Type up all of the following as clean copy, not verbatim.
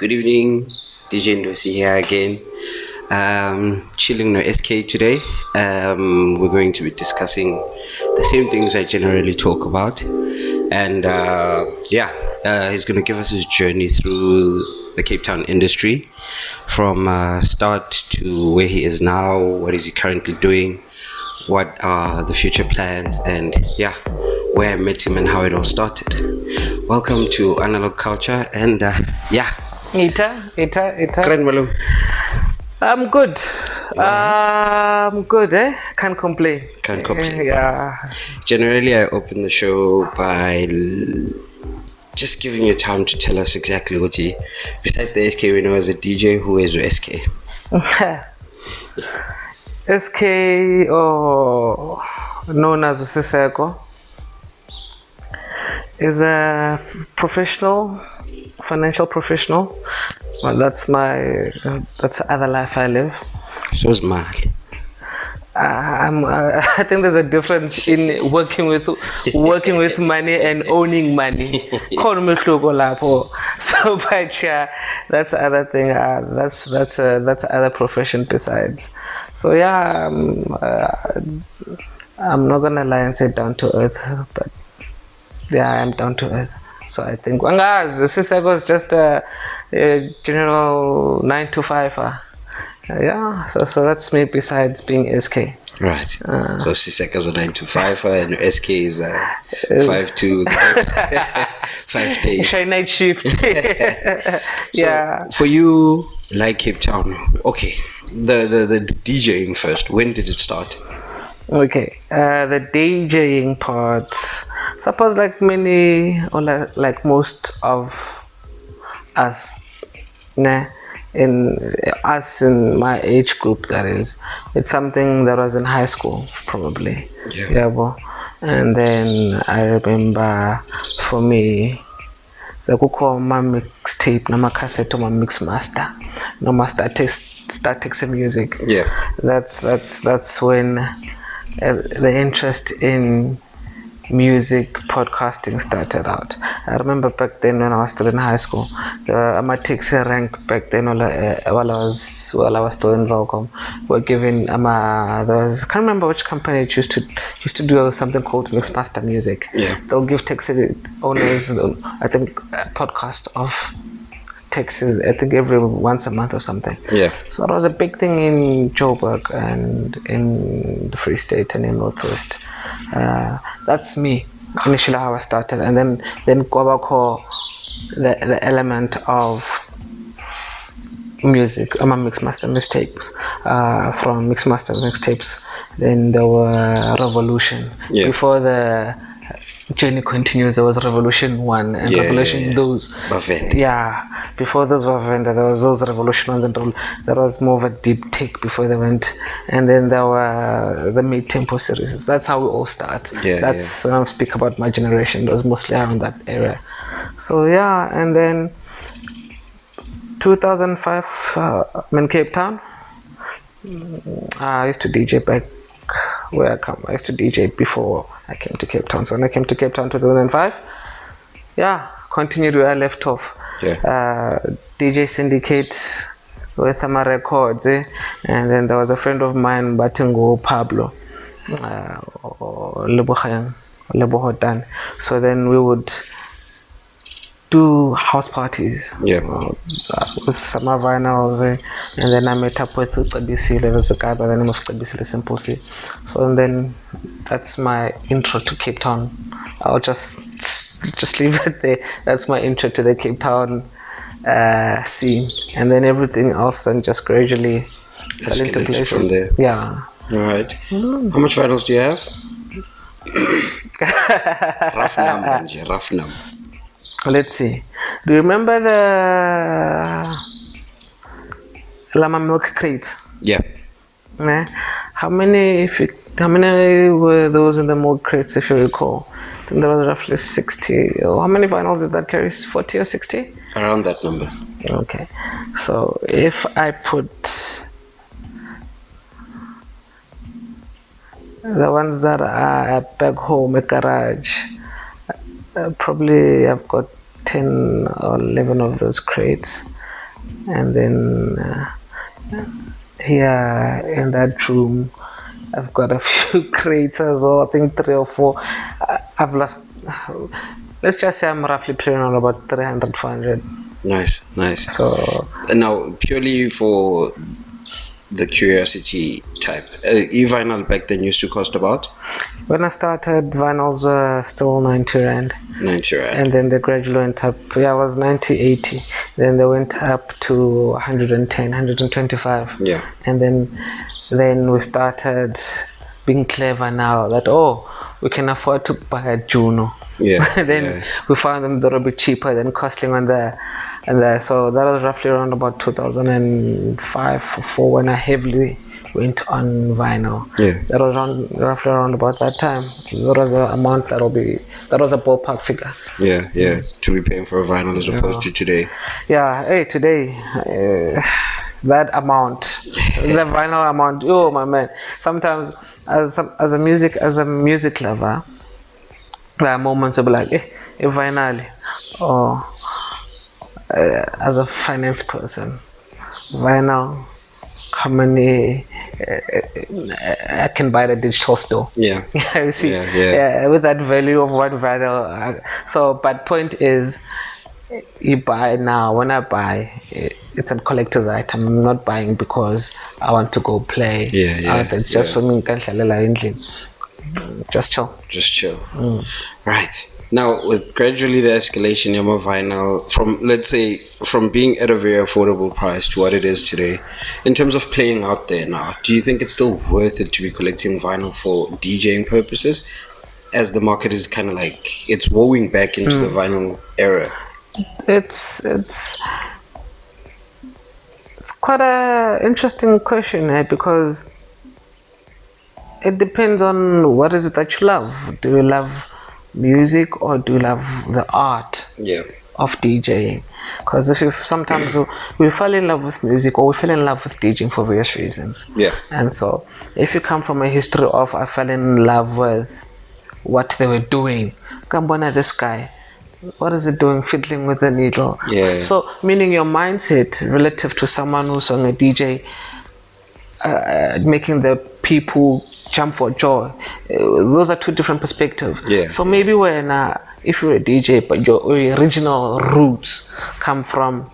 Good evening, DJ Ndo-C here again. Chilling with Eskay today. We're going to be discussing the same things I generally talk about, and he's going to give us his journey through the Cape Town industry, from start to where he is now. What is he currently doing? What are the future plans? And where I met him and how it all started. Welcome to Analogue Culture, and Ita. Grand Malum. I'm good. I'm good, eh? Can't complain. Can't complain. Yeah. Generally, I open the show by just giving you time to tell us exactly what he, besides the SK we know as a DJ, who is SK? SK, or known as Siseko, is a financial professional. Well, that's the other life I live. So is Mali. I think there's a difference in working with money and owning money. So, but yeah, that's the other thing. That's other profession besides. So yeah, I'm not gonna lie and say down to earth, but yeah, I'm down to earth. So I think Siseko is just a general 9 to 5. So that's me besides being SK. Right. So Siseko is a 9 to 5 and SK is a 5 to 5 days. Night shift. So for you, like Cape Town, okay, the DJing first, when did it start? Okay, the DJing part, suppose like many or like most of us, in my age group, that is, it's something that was in high school probably. And then I remember for me, zakukho ma mixtape nama cassette ma mix master nama start text music. That's when the interest in music podcasting started out. I remember back then when I was still in high school, my taxi rank back then while I was still in Volcom were given I can't remember which company it used to do something called Mixmaster Music. They'll give taxi owners, I think, a podcast of taxis, I think every once a month or something. So it was a big thing in Joburg and in the Free State and in Northwest. That's me initially how I started, and then Kwabako, the element of music. I'm a Mixmaster mixtapes. From Mixmaster mixtapes, then there were Revolution. Before the journey continues, there was Revolution 1 and Revolution those. Before those were vendor, there was those Revolution 1s, and there was more of a deep take before they went, and then there were the mid-tempo series. That's how we all start. When I speak about my generation, it was mostly around that area. So and then 2005, I'm in Cape Town. I used to DJ back where I come. I used to DJ before I came to Cape Town. So when I came to Cape Town 2005, continued where I left off. DJ Syndicate with my records, and then there was a friend of mine, Batingo Pablo, Lebohotan. So then we would do house parties with some vinyls, and then I met up with Ndo-C. There was a guy by the name of Ndo-C Simple C. So and then that's my intro to Cape Town. I'll just leave it there. That's my intro to the Cape Town scene, and then everything else then just gradually fell into place from there. All right. How much vinyls do you have? Rough number. Let's see. Do you remember the Lama milk crates? How many were those in the milk crates, if you recall? I think there was roughly 60. How many vinyls did that carry? 40 or 60? Around that number. Okay. So if I put the ones that are back home at garage, probably I've got 10 or 11 of those crates. and then here in that room, I've got a few crates as well. I think 3 or 4. I've lost. Let's just say I'm roughly playing on about 300, 400. Nice, nice. So Now, purely for the curiosity type, e-vinyl back then used to cost about when I started, vinyls were still 90 rand. 90 rand. And then they gradually went up. Yeah, it was 90, 80. Then they went up to 110, 125. Yeah. And then we started being clever now that, we can afford to buy a Juno. Yeah. Then we found them a little bit cheaper than costing on the. So that was roughly around about 2005 or 4 when I heavily went on vinyl. Yeah. That was roughly around about that time. That was an amount that was a ballpark figure. Yeah. To be paying for a vinyl as opposed to today. Yeah, hey, today, that amount, the vinyl amount, my man. Sometimes, as a music lover, there are moments of like, vinyl, or as a finance person, vinyl, how many I can buy the digital store. Yeah. You see, Yeah. with that value of what vinyl. So, but point is, you buy now. When I buy, it's a collector's item. I'm not buying because I want to go play. It's just for me. Just chill. Right. Now, with gradually the escalation of vinyl from being at a very affordable price to what it is today, in terms of playing out there now, do you think it's still worth it to be collecting vinyl for DJing purposes, as the market is kind of like it's woeing back into the vinyl era? It's quite a interesting question, because it depends on what is it that you love. Do you love music or do you love the art of DJing? Because sometimes we fall in love with music or we fell in love with DJing for various reasons. And so if you come from a history of I fell in love with what they were doing, Gambona, this guy, what is it doing fiddling with the needle? So meaning your mindset relative to someone who's on a DJ, making the people jump for joy, those are two different perspectives. So maybe if you're a DJ but your original roots come from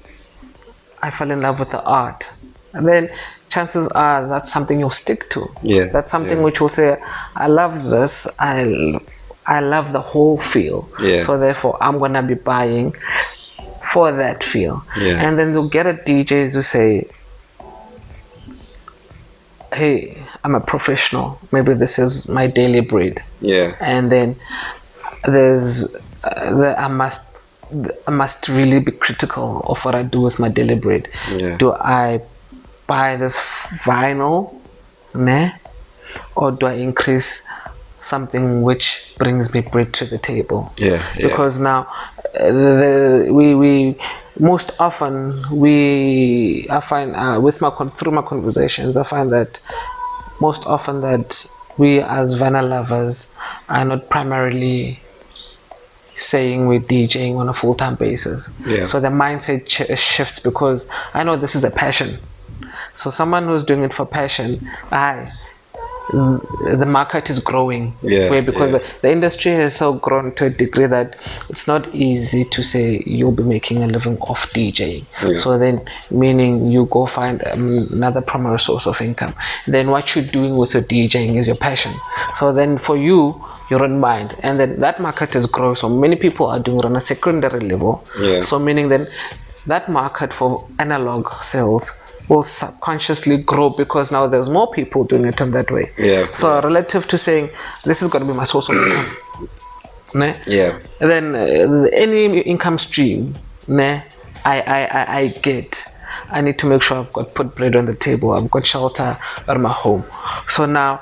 I fell in love with the art, and then chances are that's something you'll stick to. That's something which will say, I love this, I love the whole feel, so therefore I'm gonna be buying for that feel. And then they'll get at DJs who say, hey, I'm a professional, maybe this is my daily bread. And then there's I must really be critical of what I do with my daily bread. Do I buy this vinyl, or do I increase something which brings me bread to the table? Because now we most often I find through my conversations, I find that most often that we as vinyl lovers are not primarily saying we're DJing on a full-time basis. So the mindset shifts, because I know this is a passion. So someone who's doing it for passion, the market is growing, because the industry has so grown to a degree that it's not easy to say you'll be making a living off DJing. So then, meaning you go find another primary source of income. Then what you're doing with your DJing is your passion. So then for you don't mind, and then that market is growing. So many people are doing it on a secondary level. So meaning then that market for analog sales will subconsciously grow, because now there's more people doing it in that way. So relative to saying this is going to be my source of income, and then any income stream I get, I need to make sure I've got put bread on the table, I've got shelter at my home. So now,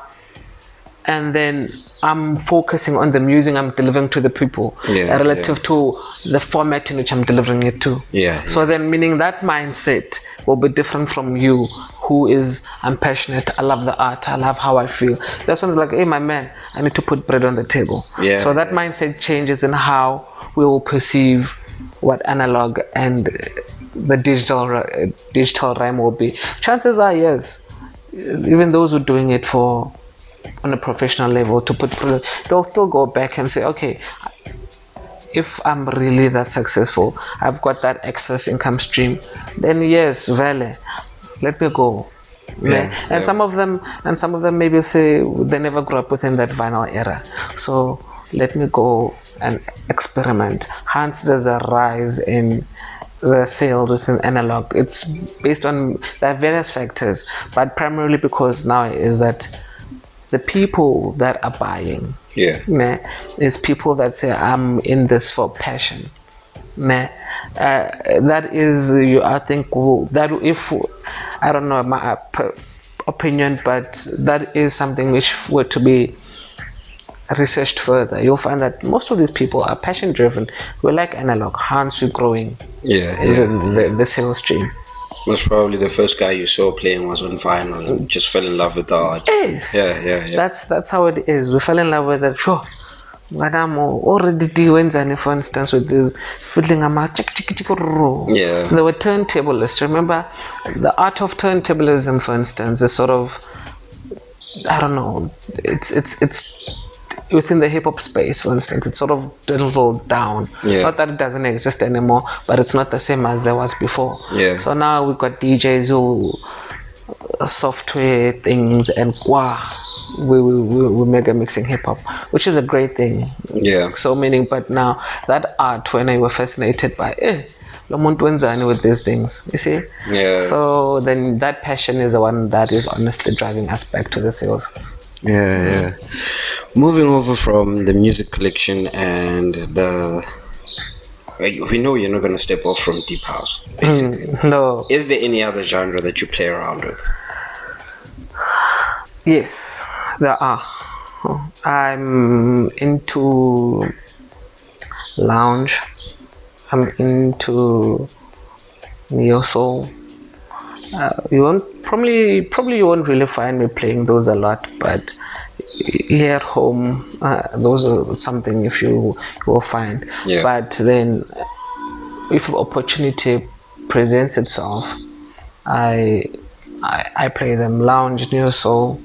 and then I'm focusing on the music I'm delivering to the people, relative to the format in which I'm delivering it to. So then, meaning that mindset will be different from you, who is, I'm passionate, I love the art, I love how I feel. That one's like, hey, my man, I need to put bread on the table. So that mindset changes in how we will perceive what analog and the digital realm will be. Chances are, yes, even those who are doing it for on a professional level to put they'll still go back and say, okay, if I'm really that successful, I've got that excess income stream, then yes, vale, let me go. Yeah, and yeah. some of them maybe say they never grew up within that vinyl era, so let me go and experiment. Hence there's a rise in the sales within analog. It's based on, there are various factors, but primarily because now is that the people that are buying, Yeah. is people that say, I'm in this for passion. That is, I think that if, I don't know my opinion, but that is something which were to be researched further. You'll find that most of these people are passion driven. We like analog, hence we're growing Yeah, yeah. the sales stream. Most probably the first guy you saw playing was on vinyl and just fell in love with the art. Yes, Yeah. that's how it is. We fell in love with it. Sure. Madam already doing, for instance, with this fiddling Yeah. They were turntablists. Remember the art of turntablism, for instance, is sort of, I don't know, it's within the hip hop space, for instance, it's sort of dwindled down. Yeah. Not that it doesn't exist anymore, but it's not the same as there was before. Yeah. So now we've got DJs who software things, and we mega mixing hip hop, which is a great thing. Yeah. So meaning, but now that art, when I was fascinated by lo muntu wenzani with these things, you see. Yeah. So then that passion is the one that is honestly driving us back to the sales. Yeah. Moving over from the music collection and we know you're not going to step off from deep house, basically. No. Is there any other genre that you play around with? Yes, there are. I'm into lounge. I'm into neo soul. You won't probably you won't really find me playing those a lot, but here at home, those are something if you will find. Yeah. But then, if opportunity presents itself, I play them. Lounge, neo soul.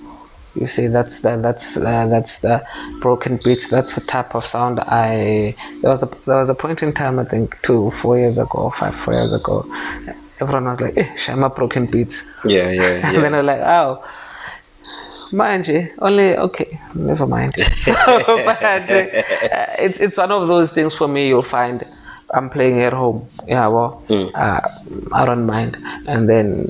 You see, that's the broken beats. That's the type of sound there was a point in time, I think 4 years ago, 4 years ago, everyone was like, Shama broken beats. Yeah. And then I'm like, oh, mind you, only, okay, never mind. So, but it's one of those things for me. You'll find I'm playing at home. Yeah, well, I don't mind. And then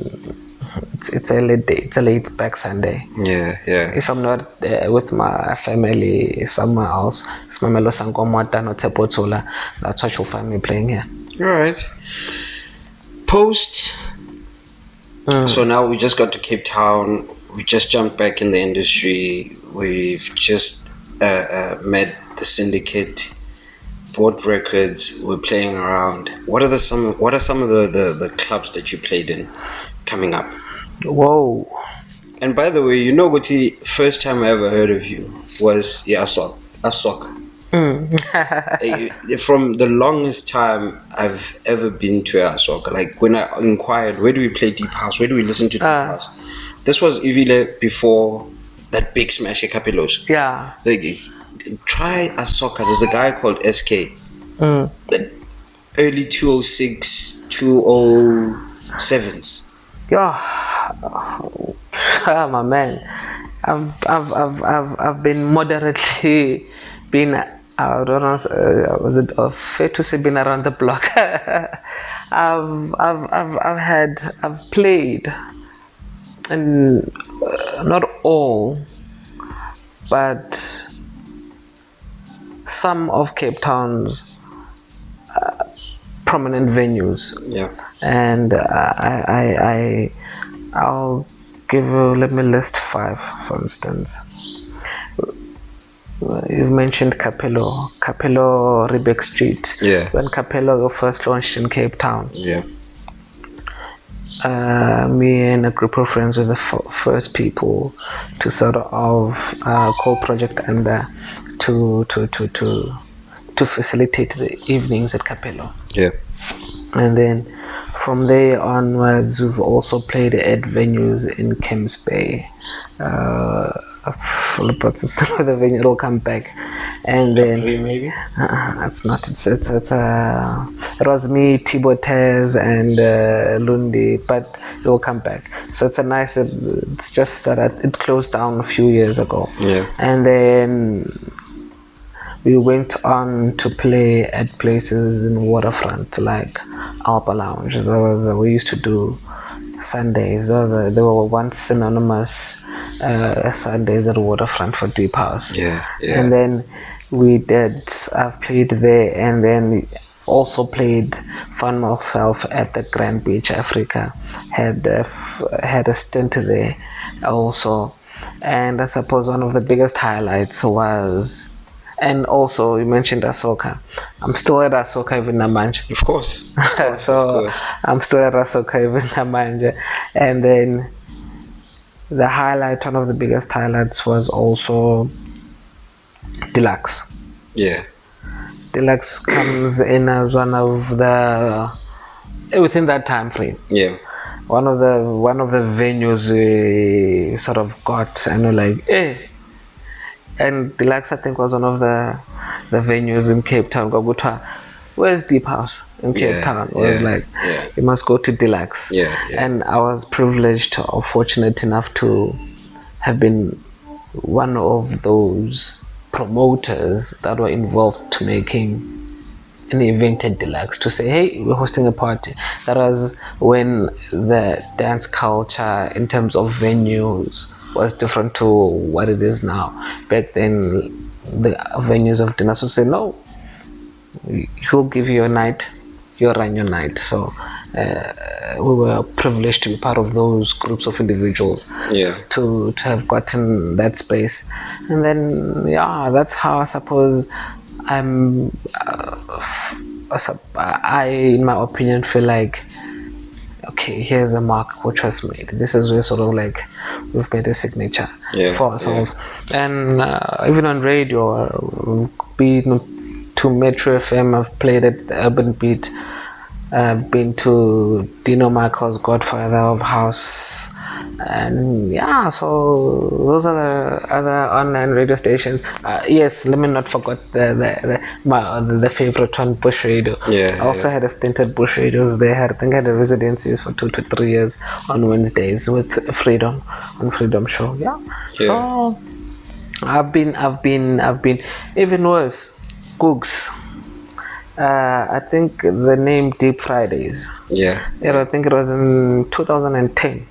it's a late day. It's a late back Sunday. Yeah. If I'm not with my family somewhere else, it's my Melo Sangomata, not Tepotula. That's what you'll find me playing here. All right. Post. So now we just got to Cape Town. We just jumped back in the industry. We've just met the syndicate, bought records. We're playing around. What are some of the clubs that you played in coming up? Whoa. And by the way, you know what the first time I ever heard of you was Asok. From the longest time I've ever been to Asok, like when I inquired, where do we play deep house? Where do we listen to deep house? This was even before that big smash Capilos. Yeah. Like, try Asoka. There's a guy called Eskay. Early 206, 207s. Yeah, my man. I've been moderately been, I don't know, was it fair to say, been around the block. I've played, and not all, but some of Cape Town's prominent venues. Yeah. And I'll give you, let me list 5, for instance. You've mentioned Capello Riebeck Street. Yeah. When Capello first launched in Cape Town. Yeah. Me and a group of friends were the first people to sort of call Project Ndo to facilitate the evenings at Capello. Yeah. And then from there onwards, we've also played at venues in Camps Bay. But the venue will come back, and then Maybe. it's not. It was me, Tibotez, and Lundi, but it will come back. So it's a nice. It's just that it closed down a few years ago. Yeah. And then we went on to play at places in Waterfront, like Alpa Lounge. We used to do Sundays. They were once synonymous Sundays at Waterfront for Deep House. Yeah. And then I've played there, and then also played Fun myself at the Grand Beach Africa. Had a stint there also. And I suppose one of the biggest highlights was, and also you mentioned Asoka. I'm still at Asoka even namanje. Of course. So I'm still at Asoka even namanje. And then one of the biggest highlights was also Deluxe. Yeah. Deluxe comes in as one of the, within that time frame. Yeah. One of the venues we sort of got, and we're like, hey. And Deluxe, I think, was one of the venues in Cape Town. Where's Deep House in Cape Town? It was like, you must go to Deluxe. Yeah. And I was privileged or fortunate enough to have been one of those promoters that were involved to making an event at Deluxe, to say, hey, we're hosting a party. That was when the dance culture in terms of venues was different to what it is now. Back then, the venues of Deluxe would say, no, he'll give you a night, you'll run your night. So we were privileged to be part of those groups of individuals, to have gotten that space. And then that's how I suppose I in my opinion feel like, okay, here's a mark which was made. This is where sort of like we've made a signature for ourselves. And even on radio, been to Metro FM, I've played at the Urban Beat, been to Dino Michael's Godfather of House, and so those are the other online radio stations. Yes, let me not forget the favorite one, Bush Radio. I also had a stint at Bush Radios. I think I had a residencies for 2 to 3 years on Wednesdays with Freedom on Freedom Show. So I've been even worse, Googs. I think the name Deep Fridays. I think it was in 2010.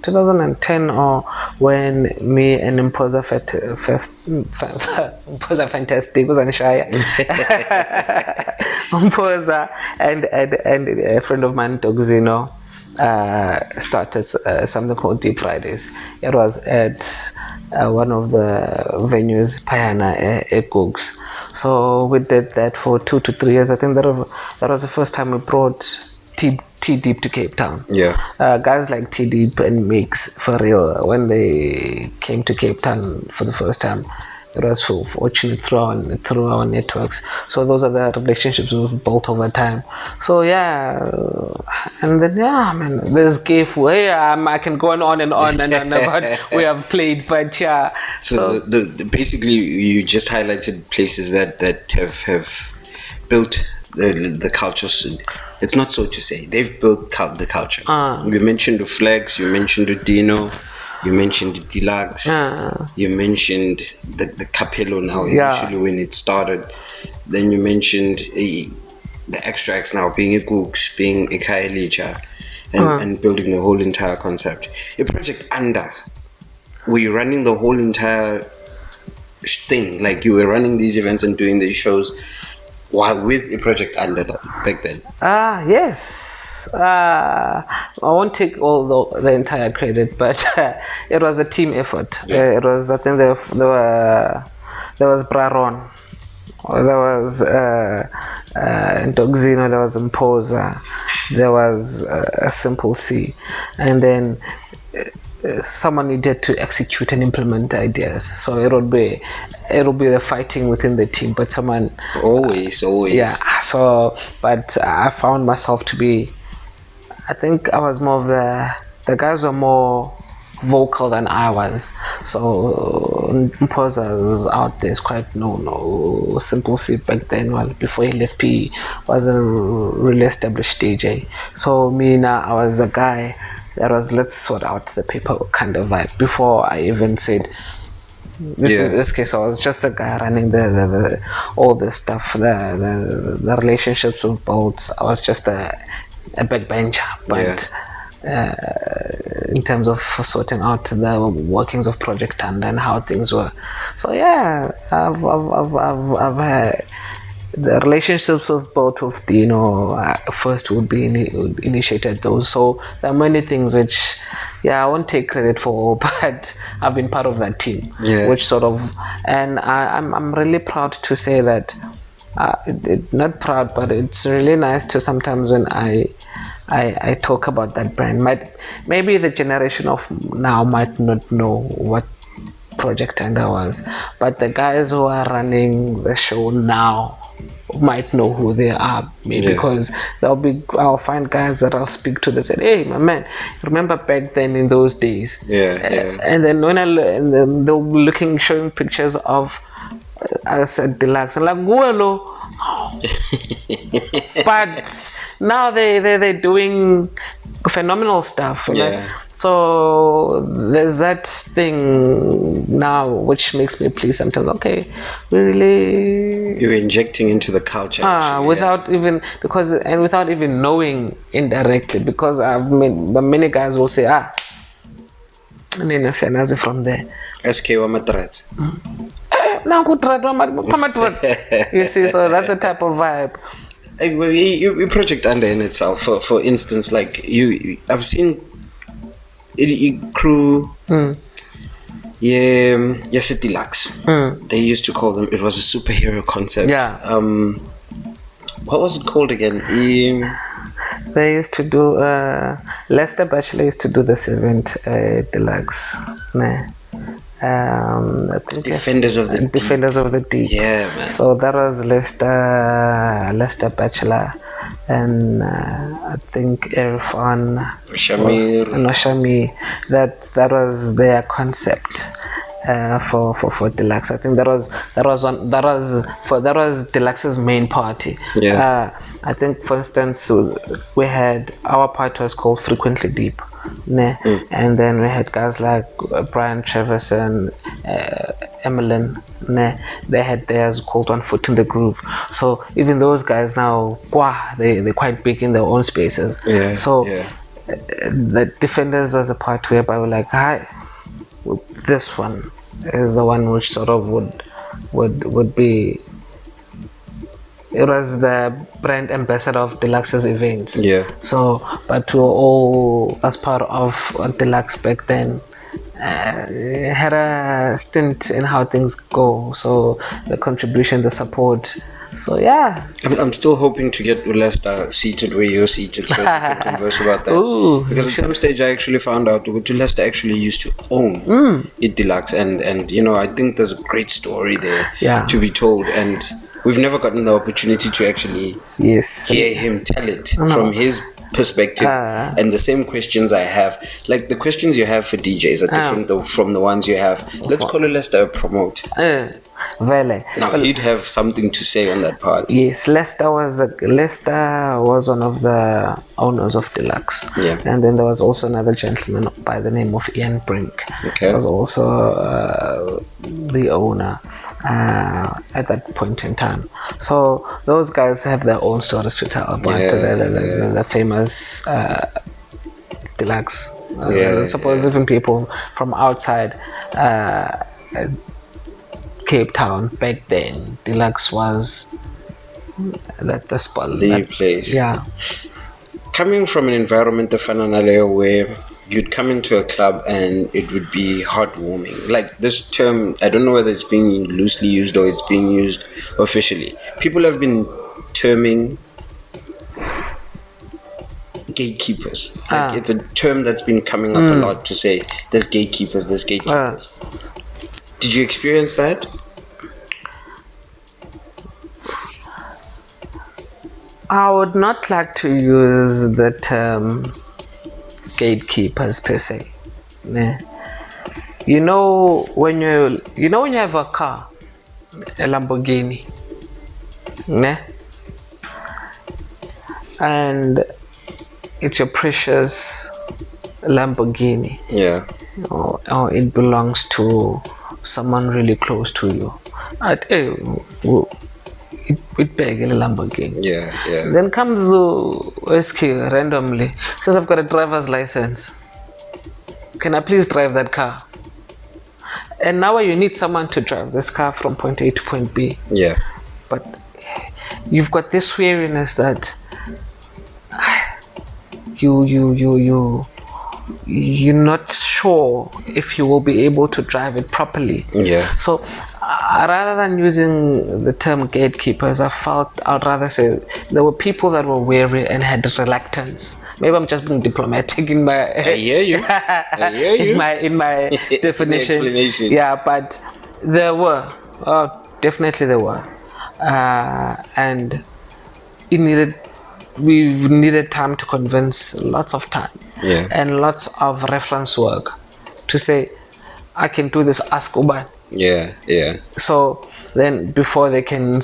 2010, or when me and Imposa Fantastic was on Shire. Imposa and a friend of mine, Ndo-C, started something called Deep Fridays. It was at one of the venues, Payana at Googs. So we did that for 2 to 3 years. I think that was the first time we brought T-Deep to Cape Town. Guys like T-Deep and Mix, for real, when they came to Cape Town for the first time, it was so fortunate through our networks. So those are the relationships we've built over time. So and then man, there's Cape where I can go on and on about we have played, but So the basically you just highlighted places that have built the culture. It's not so to say, they've built the culture. You mentioned the Flags, you mentioned the Dino, you mentioned the Deluxe, you mentioned the Capello now, initially when it started. Then you mentioned the Extracts now, being a Googs, being a Kaelicha, and building the whole entire concept. A project under, were you running the whole entire thing? Like you were running these events and doing these shows while with a project under back then? Yes. I won't take all the entire credit, but it was a team effort. It was, I think there was Braron, there was Ndo-C, there was Imposa, there was a Simple C, and then someone needed to execute and implement ideas. So it will be the fighting within the team, but someone Always. yeah. So, but I found myself to be. I think I was more of the guys were more vocal than I was. So Mpoza was out there. It's quite no Simple C back then. Well, before he left P, was a really established DJ. So me now, I was a guy that was let's sort out the paper kind of vibe before I even said. This Yeah. is Eskay, so I was just a guy running the all this stuff, the relationships with bolts. I was just a backbencher, but in terms of sorting out the workings of Project and how things were. So yeah, I've had the relationships with both of the first would be initiated those. So there are many things which I won't take credit for, but I've been part of that team, Yeah. which sort of, and I'm really proud to say that not proud, but it's really nice to sometimes when I talk about that brand. Maybe the generation of now might not know what Project Ndo was, but the guys who are running the show now might know who they are, maybe because I'll find guys that I'll speak to that said, "Hey, my man, remember back then in those days?" And then and then they'll be showing pictures of us at Deluxe, and like, "Guelo," but now they're doing phenomenal stuff. So there's that thing now which makes me pleased sometimes. Okay, we really you're injecting into the culture without even knowing indirectly, because many guys will say from there. Eskay wa matrats. You see, so that's a type of vibe. Your Project Ndo in itself, for instance, like I've seen you crew. Yes, at Deluxe. They used to call them. It was a superhero concept. Yeah. What was it called again? They used to do. Lester Bachelor used to do this event, Deluxe. Nah. I think Defenders of the Deep. Yeah, man. So that was Lester Bachelor, and I think Irfan Shami. That was their concept for Deluxe. I think that was Deluxe's main party. I think, for instance, we had our party was called Frequently Deep. And then we had guys like Brian Travis and Emmeline. They had theirs called On Foot in the Groove. So even those guys now, they're quite big in their own spaces. The Defenders was a part whereby we're like, hi, this one is the one which sort of would be. It was the brand ambassador of Deluxe's events. So, but we were all, as part of Deluxe back then, had a stint in how things go. So the contribution, the support. So yeah. I'm still hoping to get Ulesta seated where you're seated, so we can converse about that. Because at some stage I actually found out Ulesta actually used to own it Deluxe, and I think there's a great story there to be told, and we've never gotten the opportunity to actually hear him tell it from his perspective. And the same questions I have, like the questions you have for DJs are different from the ones you have. Let's call Lester a promote. Now he'd have something to say on that part. Yes, Lester was one of the owners of Deluxe. And then there was also another gentleman by the name of Ian Brink. He was also the owner at that point in time. So those guys have their own stories to tell about the famous Deluxe. I suppose even people from outside Cape Town back then, Deluxe was the spot. The place. Coming from an environment of Analogue where you'd come into a club and it would be heartwarming. Like this term, I don't know whether it's being loosely used or it's being used officially. People have been terming gatekeepers. Like it's a term that's been coming up a lot to say there's gatekeepers, there's gatekeepers. Did you experience that? I would not like to use the term gatekeepers per se. Nah. You know when you have a car, a Lamborghini, nah? And it's your precious Lamborghini. Yeah. Or it belongs to someone really close to you. It big a Lamborghini. Yeah. Then comes Eskay randomly. Says I've got a driver's license. Can I please drive that car? And now you need someone to drive this car from point A to point B. Yeah. But you've got this weariness that you're not sure if you will be able to drive it properly. Yeah. So rather than using the term gatekeepers, I'd rather say there were people that were weary and had reluctance. Maybe I'm just being diplomatic in my I hear you. in my definition. Explanation. Yeah, but there were. Definitely there were. And we needed time to convince, lots of time. Yeah. And lots of reference work to say, I can do this, ask Uban. Yeah. So then before they can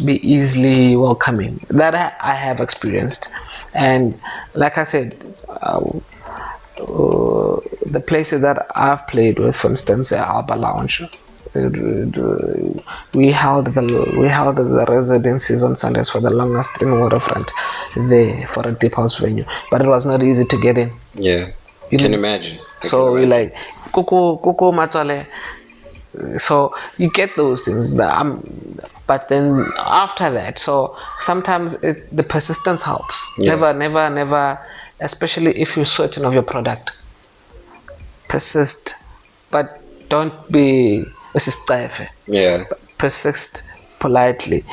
be easily welcoming. That I have experienced. And like I said, the places that I've played with, for instance, the Alba Lounge, we held the residencies on Sundays for the longest in Waterfront there for a deep house venue, but it was not easy to get in. Yeah, you can imagine. So we like Kuku Matsale. So you get those things, but then after that, so sometimes the persistence helps. Yeah. Never, especially if you're certain of your product. Persist, but don't be yeah. Persist politely.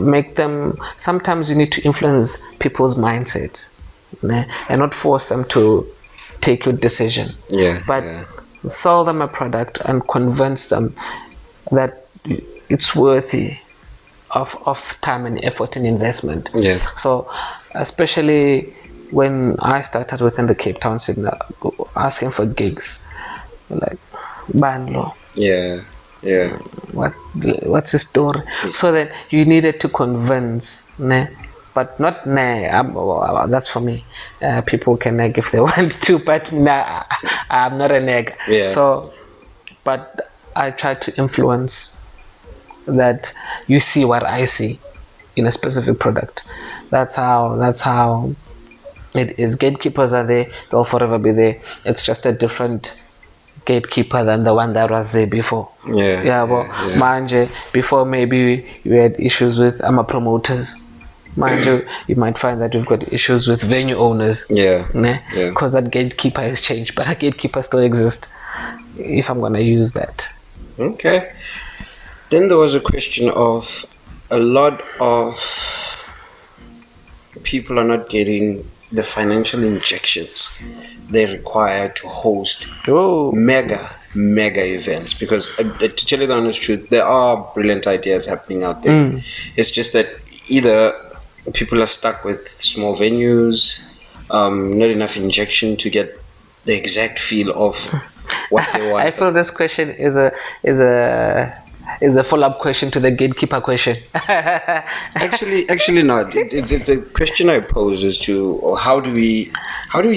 Make them. Sometimes you need to influence people's mindsets, and not force them to take your decision. Yeah. But sell them a product and convince them that it's worthy of time and effort and investment. Yeah. So especially when I started within the Cape Town scene, asking for gigs, like Banlo. Yeah. What's the story? So then you needed to convince, but not that's for me. People can nag if they want to, but I'm not a nag. Yeah. So, but I try to influence that you see what I see in a specific product. That's how it is. Gatekeepers are there; they'll forever be there. It's just a different gatekeeper than the one that was there before. Manje, before maybe we had issues with promoters. Manje, you might find that we've got issues with venue owners. Because that gatekeeper has changed, but a gatekeeper still exists, if I'm gonna use that. Okay. Then there was a question of a lot of people are not getting the financial injections they require to host mega events, because to tell you the honest truth, there are brilliant ideas happening out there. It's just that either people are stuck with small venues, not enough injection to get the exact feel of what they want. I feel this question is a follow-up question to the gatekeeper question. Actually not. It's a question I pose as to how do we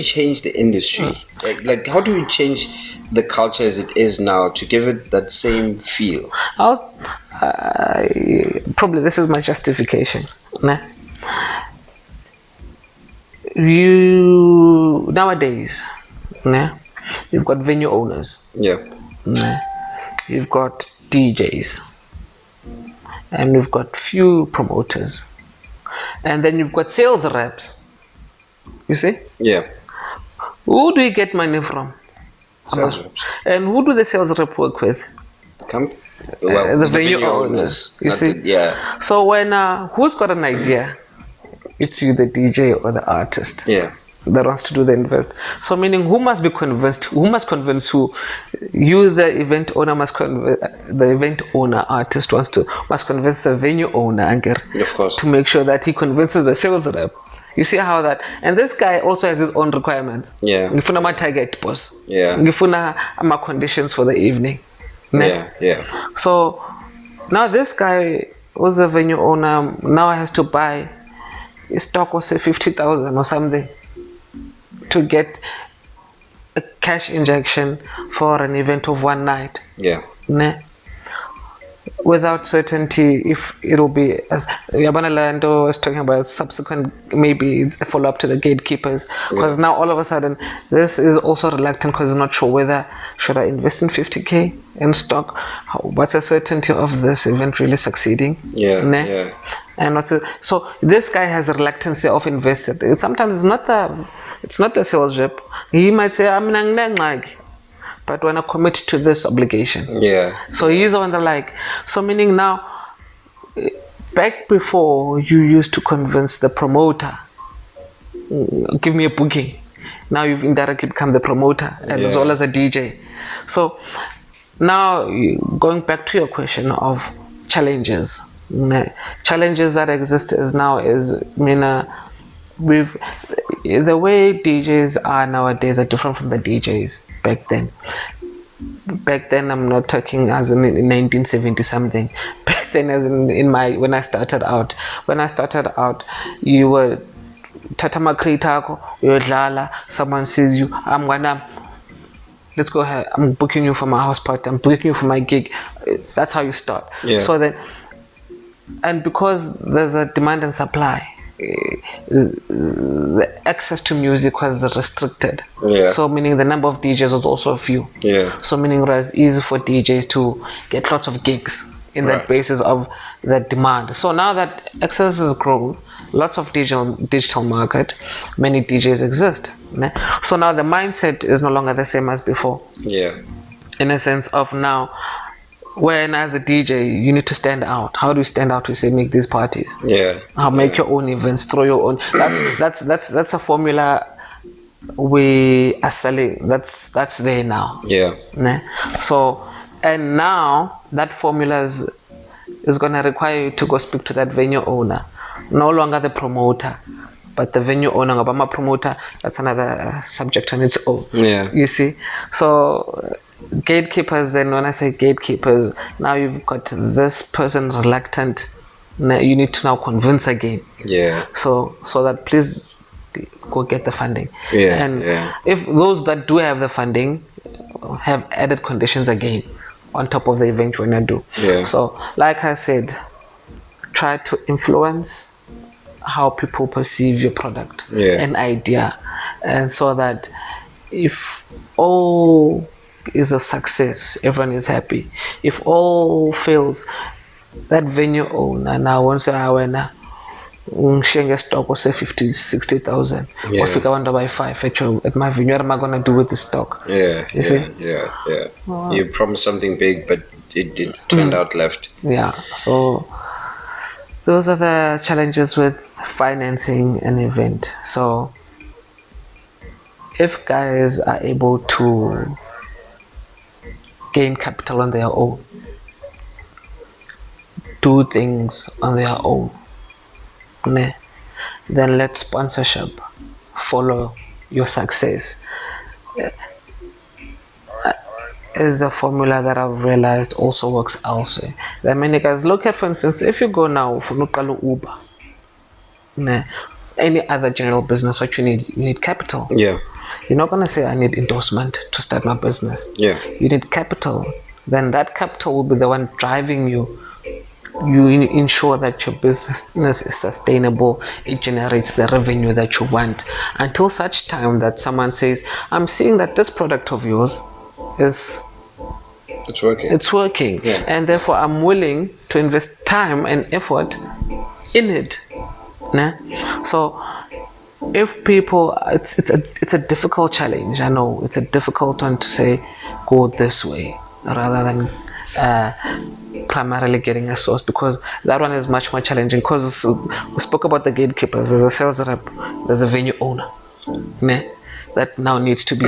change the industry? Like how do we change the culture as it is now to give it that same feel? Probably this is my justification. You nowadays, you've got venue owners. You've got DJs, and we've got few promoters, and then you've got sales reps. You see? Who do you get money from? Sales reps. And who do the sales rep work with? The venue owners. You see? So when who's got an idea? It's you, the DJ or the artist. Yeah. That wants to do the invest. So meaning who must be convinced? Who must convince who? You, the event owner, must convince the event owner. Artist must convince the venue owner, Of course. to make sure that he convinces the sales rep. You see how that, and this guy also has his own requirements. Yeah. Ngifuna my target boss. Yeah. Ngifuna my conditions for the evening. Yeah. Yeah. So now this guy was a venue owner. Now has to buy a stock of say 50,000 or something to get a cash injection for an event of one night. Yeah. Ne? Without certainty if it'll be, as Yabana Lando was talking about, subsequent, maybe it's a follow-up to the gatekeepers, because now all of a sudden this is also reluctant because he's not sure whether should I invest in 50k in stock. What's the certainty of this event really succeeding? Yeah. Ne? Yeah. And so this guy has a reluctance of invested. Sometimes it's not the sales rep. He might say, I'm not, but when I commit to this obligation. Yeah. So he's on the like. So meaning now, back before you used to convince the promoter, give me a booking. Now you've indirectly become the promoter as well as a DJ. So now going back to your question of challenges. Challenges that exist is now is the way DJs are nowadays are different from the DJs back then. Back then, I'm not talking as in 1970 something. Back then, as in when I started out. When I started out, you were tatama kritako, you're someone sees you, let's go ahead, I'm booking you for my house party, I'm booking you for my gig. That's how you start. Yeah. So then, and because there's a demand and supply, the access to music was restricted. Yeah. So meaning the number of DJs was also few. Yeah. So meaning it was easy for DJs to get lots of gigs in that basis of the demand. So now that access has grown, lots of digital market, many DJs exist. So now the mindset is no longer the same as before. Yeah. In a sense of now, when as a DJ you need to stand out. How do you stand out? We say make these parties. Yeah. Make your own events, throw your own. That's a formula we are selling. That's there now. Yeah. So and now that formula is gonna require you to go speak to that venue owner, no longer the promoter, but the venue owner. Obama promoter, that's another subject on its own. Yeah. You see, so gatekeepers. And when I say gatekeepers, now you've got this person reluctant. Now you need to now convince again. Yeah. So that please go get the funding. Yeah. And if those that do have the funding have added conditions again on top of the event when you do. Yeah. So like I said, try to influence how people perceive your product and idea, and so that if all is a success, everyone is happy. If all fails, that venue owner now won't say stock or say 50, 60,000 or figure under by 5 at my venue. What am I gonna do with the stock? You see? You promised something big, but it turned out left. So those are the challenges with financing an event. So if guys are able to gain capital on their own, do things on their own, then let sponsorship follow your success. Is a formula that I've realized also works elsewhere. There are many guys. Look at, for instance, if you go now for Uber, any other general business, what you need capital. Yeah. You're not gonna say I need endorsement to start my business. Yeah. You need capital. Then that capital will be the one driving you. You ensure that your business is sustainable. It generates the revenue that you want. Until such time that someone says, I'm seeing that this product of yours it's working. Yeah. And therefore I'm willing to invest time and effort in it. So if people, it's a difficult challenge. I know it's a difficult one to say go this way rather than primarily getting a source, because that one is much more challenging, because we spoke about the gatekeepers. There's a sales rep, there's a venue owner, ne, that now needs to be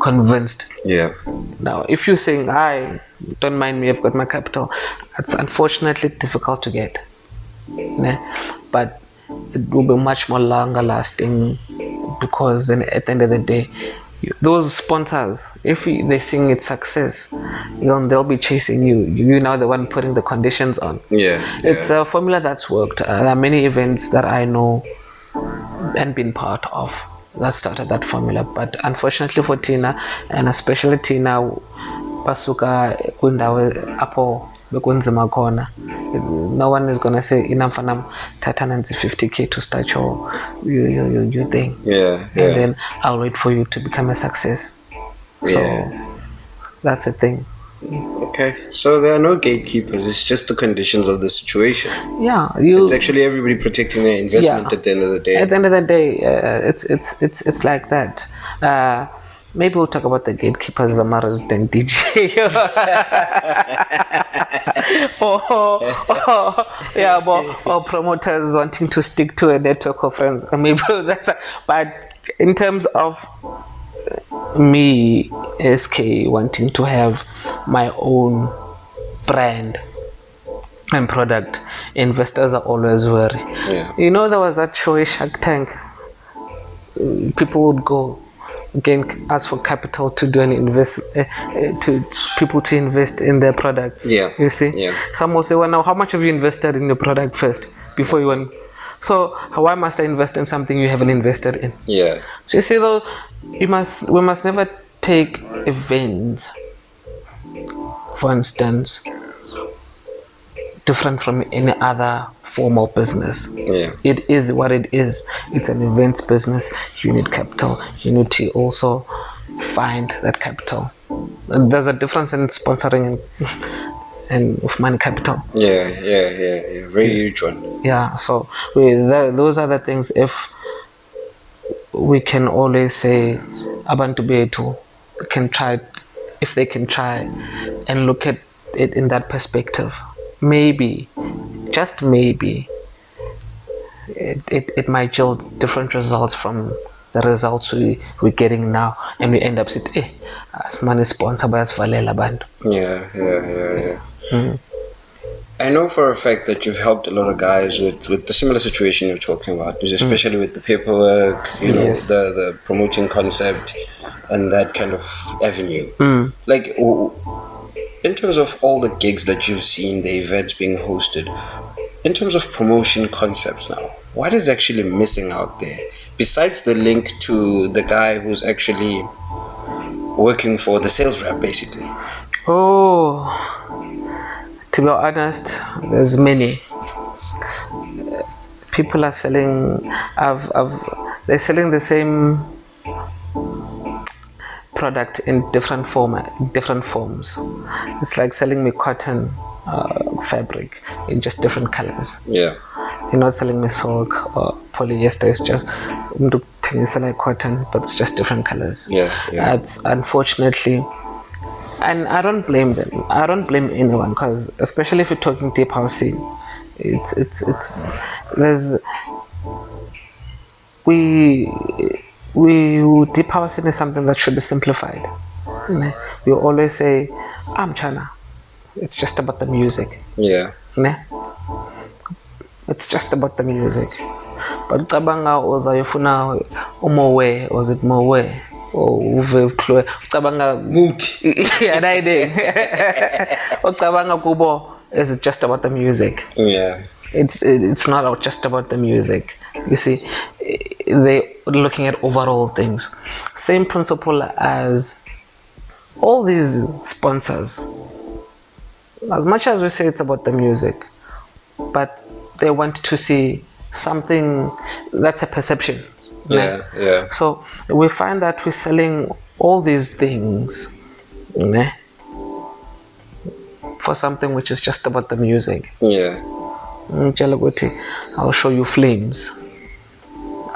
convinced. Yeah. Now if you're saying, I don't mind me, I've got my capital, it's unfortunately difficult to get, ne? But it will be much more longer lasting, because then at the end of the day, those sponsors, if they seeing its success, they'll be chasing you. You're now the one putting the conditions on. Yeah. It's a formula that's worked. There are many events that I know and been part of that started that formula, but unfortunately for Tina, and especially Tina, basuka kwindawo apho bekunzima khona, no one is gonna say inamfanam tata nanzi 50k to start your thing. Yeah. And then I'll wait for you to become a success. So that's a thing. Okay, so there are no gatekeepers. It's just the conditions of the situation. Yeah, it's actually everybody protecting their investment at the end of the day. At the end of the day, it's like that. Maybe we'll talk about the gatekeepers, the resident DJ. or promoters wanting to stick to a network of friends. Maybe that's. But in terms of me, Eskay, wanting to have my own brand and product, investors are always wary. You know, there was that show, Shark Tank. People would go again, ask for capital to do an invest, to people to invest in their products. You see, some will say, well, now how much have you invested in your product first before you went? So why must I invest in something you haven't invested in? So you see, though, we must never take events, for instance, different from any other formal business. It is what it is. It's an events business. You need capital. You need to also find that capital. And there's a difference in sponsoring and of money capital. Very huge one. So those are the things. If we can always say abantu bethu can try, if they can try and look at it in that perspective, maybe, just maybe, it might yield different results from the results we're getting now, and we end up saying, as money sponsor by as valela bantu. I know for a fact that you've helped a lot of guys with the similar situation you're talking about, especially with the paperwork, you know, the promoting concept and that kind of avenue. Like, in terms of all the gigs that you've seen, the events being hosted, in terms of promotion concepts now, what is actually missing out there? Besides the link to the guy who's actually working for the sales rep, basically. To be honest, there's many. People are selling, they're selling the same product in different forms. It's like selling me cotton fabric in just different colors. You're not selling me silk or polyester. It's just like cotton, but it's just different colors. It's unfortunately. And I don't blame them. I don't blame anyone, because especially if you're talking deep house scene, deep house scene is something that should be simplified. We always say, I'm China. It's just about the music. It's just about the music. But Tabanga was ayofuna umowe, was it mowe? Tabanga mood. Tabanga kubo, is it just about the music? It's not just about the music. You see, they're looking at overall things. Same principle as all these sponsors. As much as we say it's about the music, but they want to see something that's a perception. So we find that we're selling all these things for something which is just about the music. I'll show you flames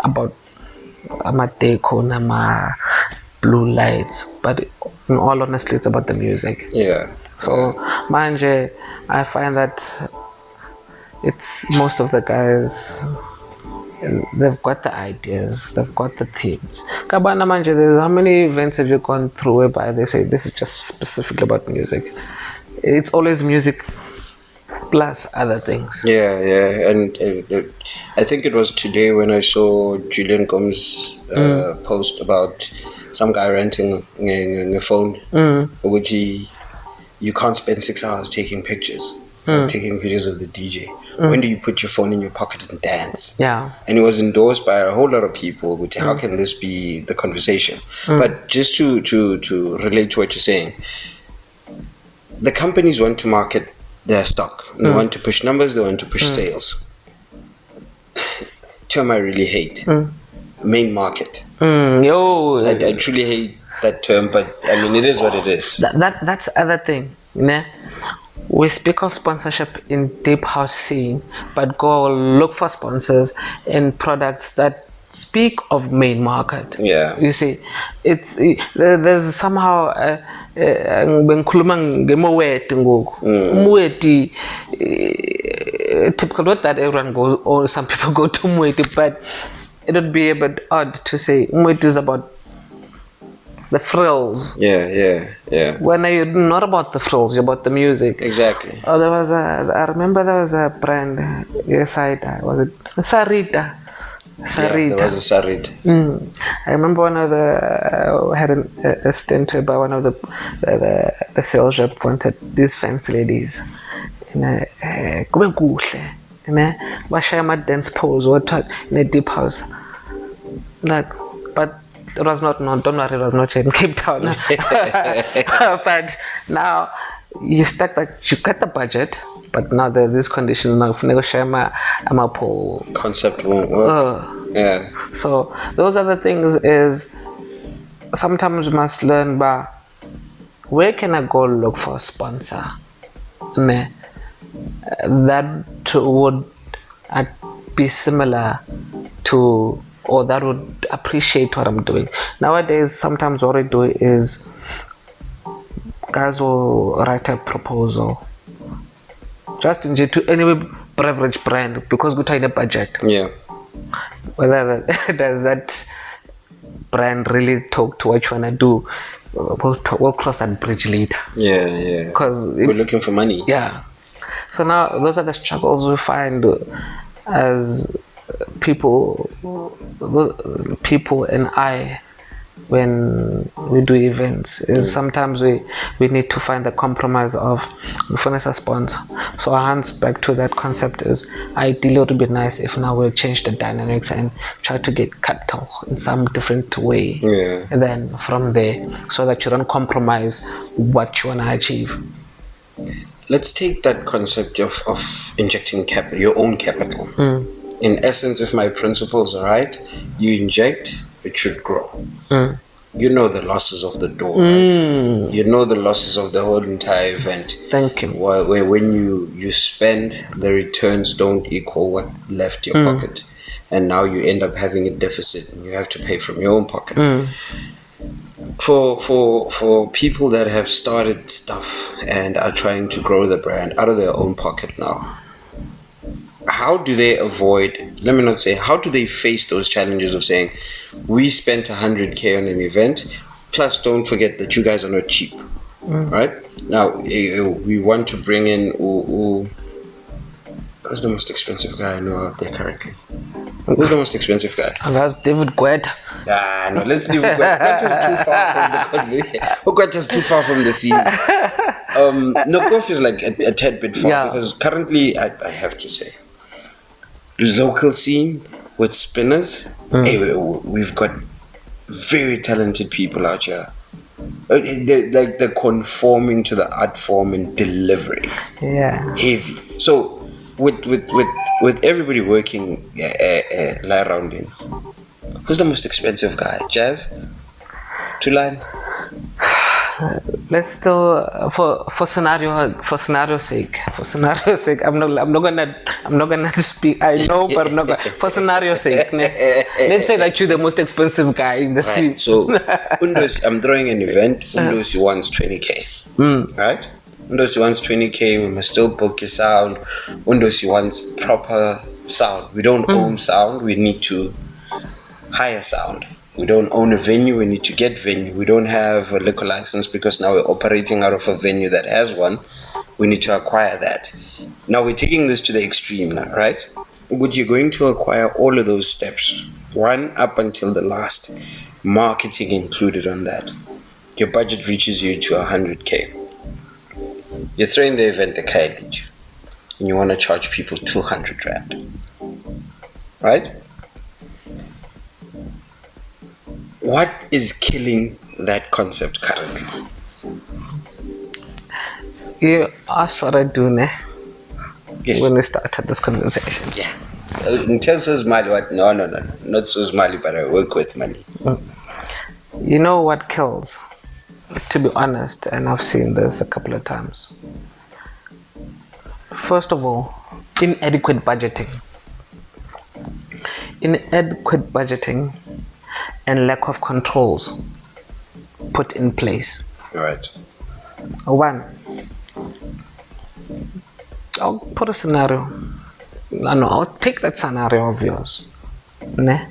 about Amateko Nama blue lights, but in all honesty, it's about the music. Yeah. So, manje, I find that it's most of the guys, they've got the ideas, they've got the themes. Kabana manje, there's how many events have you gone through whereby they say this is just specifically about music? It's always music plus other things. Yeah, yeah, and I think it was today when I saw Julian Gom's post about some guy renting a phone, which you can't spend 6 hours taking pictures, taking videos of the DJ. When do you put your phone in your pocket and dance? Yeah. And it was endorsed by a whole lot of people. Which how can this be the conversation? But just to relate to what you're saying, the companies want to market their stock. They want to push numbers. They want to push sales. Term I really hate. Main market. I truly hate that term, but I mean it is what it is. That's the other thing. Ne? We speak of sponsorship in deep house scene, but go look for sponsors in products that speak of main market. Yeah. You see, there's somehow bengikhuluma ngemoweti ngoku. Umweti, typical not that everyone goes or some people go to umweti, but it would be a bit odd to say umweti is about the frills. Yeah. When you're not about the frills, you're about the music. Exactly. Oh, I remember there was a brand, was it Sarita? Yeah, there was a Sarit. I remember one of the had a stint by one of the sales rep wanted these fancy ladies. Kube kuhle, bashaya ama dance pose in a deep house. Like, but it was not known. Don't worry, it was not in Cape Town. But now you start like you got the budget, but now there's this condition now. I'm a pole. Concept won't work. Yeah. So those are the things. Is sometimes you must learn. But where can I go look for a sponsor? That would be similar to, or that would appreciate what I'm doing. Nowadays, sometimes what I do is guys will write a proposal just to any beverage brand because good in a budget. Yeah. Whether does that brand really talk to what you wanna do, we'll cross that bridge later. Yeah. Because we're looking for money. Yeah. So now those are the struggles we find as people and I when we do events is sometimes we need to find the compromise of furnish a sponsor. So our hands back to that concept is ideally it would be nice if now we'll change the dynamics and try to get capital in some different way. Yeah. And then from there, so that you don't compromise what you want to achieve. Let's take that concept of injecting capital, your own capital. In essence, if my principles are right, you inject, it should grow. You know the losses of the door, right? You know the losses of the whole entire event. Thank you. Where when you spend, the returns don't equal what left your pocket. And now you end up having a deficit and you have to pay from your own pocket. For people that have started stuff and are trying to grow the brand out of their own pocket now, how do they avoid, let me not say, how do they face those challenges of saying, we spent 100K on an event, plus don't forget that you guys are not cheap, right? Now, we want to bring in, who's the most expensive guy I know out there currently? Who's the most expensive guy? And that's David Guetta. No, let's leave Guetta's too far from the scene. Knockoff is like a tad bit far because currently, I have to say, local scene with spinners, we've got very talented people out here. They're conforming to the art form and delivering. Yeah. Heavy. So with everybody working lie around in, who's the most expensive guy? Jazz? Tulan? let's still for scenario sake. I'm not gonna speak. I know, but I'm not gonna, for scenario sake. Let's say that you're the most expensive guy in the scene. Right. So Ndo-C, I'm throwing an event. Ndo-C wants 20K. Right? Ndo-C wants 20K. We must still book your sound. Ndo-C wants proper sound. We don't own sound. We need to hire sound. We don't own a venue. We need to get venue. We don't have a liquor license because now we're operating out of a venue that has one. We need to acquire that. Now we're taking this to the extreme now, right? But you're going to acquire all of those steps, one up until the last, marketing included on that. Your budget reaches you to 100K. You're throwing the event a cage and you want to charge people 200 Rand. Right? What is killing that concept currently? You asked what I do, ne? Yes. When we started this conversation. Yeah. In terms of Mali, what? No. Not so Mali, but I work with money. You know what kills? To be honest, and I've seen this a couple of times. First of all, inadequate budgeting. Inadequate budgeting and lack of controls put in place. Right. One, I'll put a scenario. No, I'll take that scenario of yours. Ne?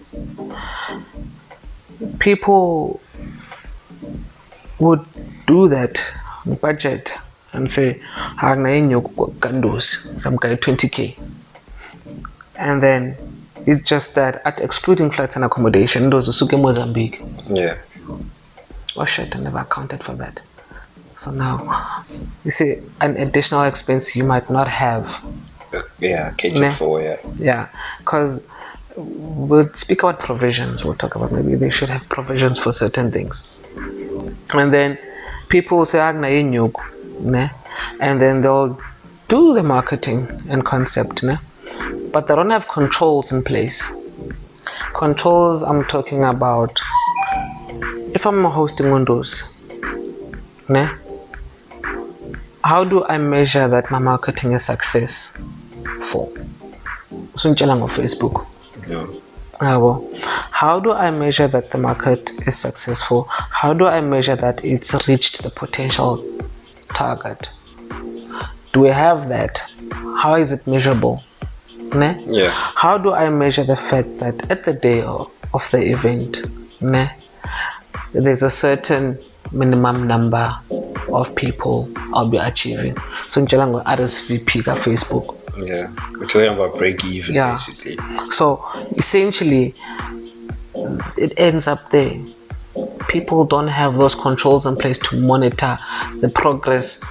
People would do that budget and say, some guy 20K. And then it's just that at excluding flights and accommodation, those are Suke Mozambique. Yeah. Oh shit, I never accounted for that. So now, you see, an additional expense you might not have. Yeah, catered for, yeah. Yeah, because we'll speak about provisions. We'll talk about maybe they should have provisions for certain things. And then people will say, and then they'll do the marketing and concept, but they don't have controls in place. Controls, I'm talking about, if I'm hosting Ndo-C, how do I measure that my marketing is successful? So on Facebook. How do I measure that the market is successful? How do I measure that it's reached the potential target? Do we have that? How is it measurable? Yeah. How do I measure the fact that at the day of the event, there's a certain minimum number of people I'll be achieving? So in Jalango RSVP ka Facebook. Yeah, we're talking about break even, basically. So essentially, it ends up there. People don't have those controls in place to monitor the progress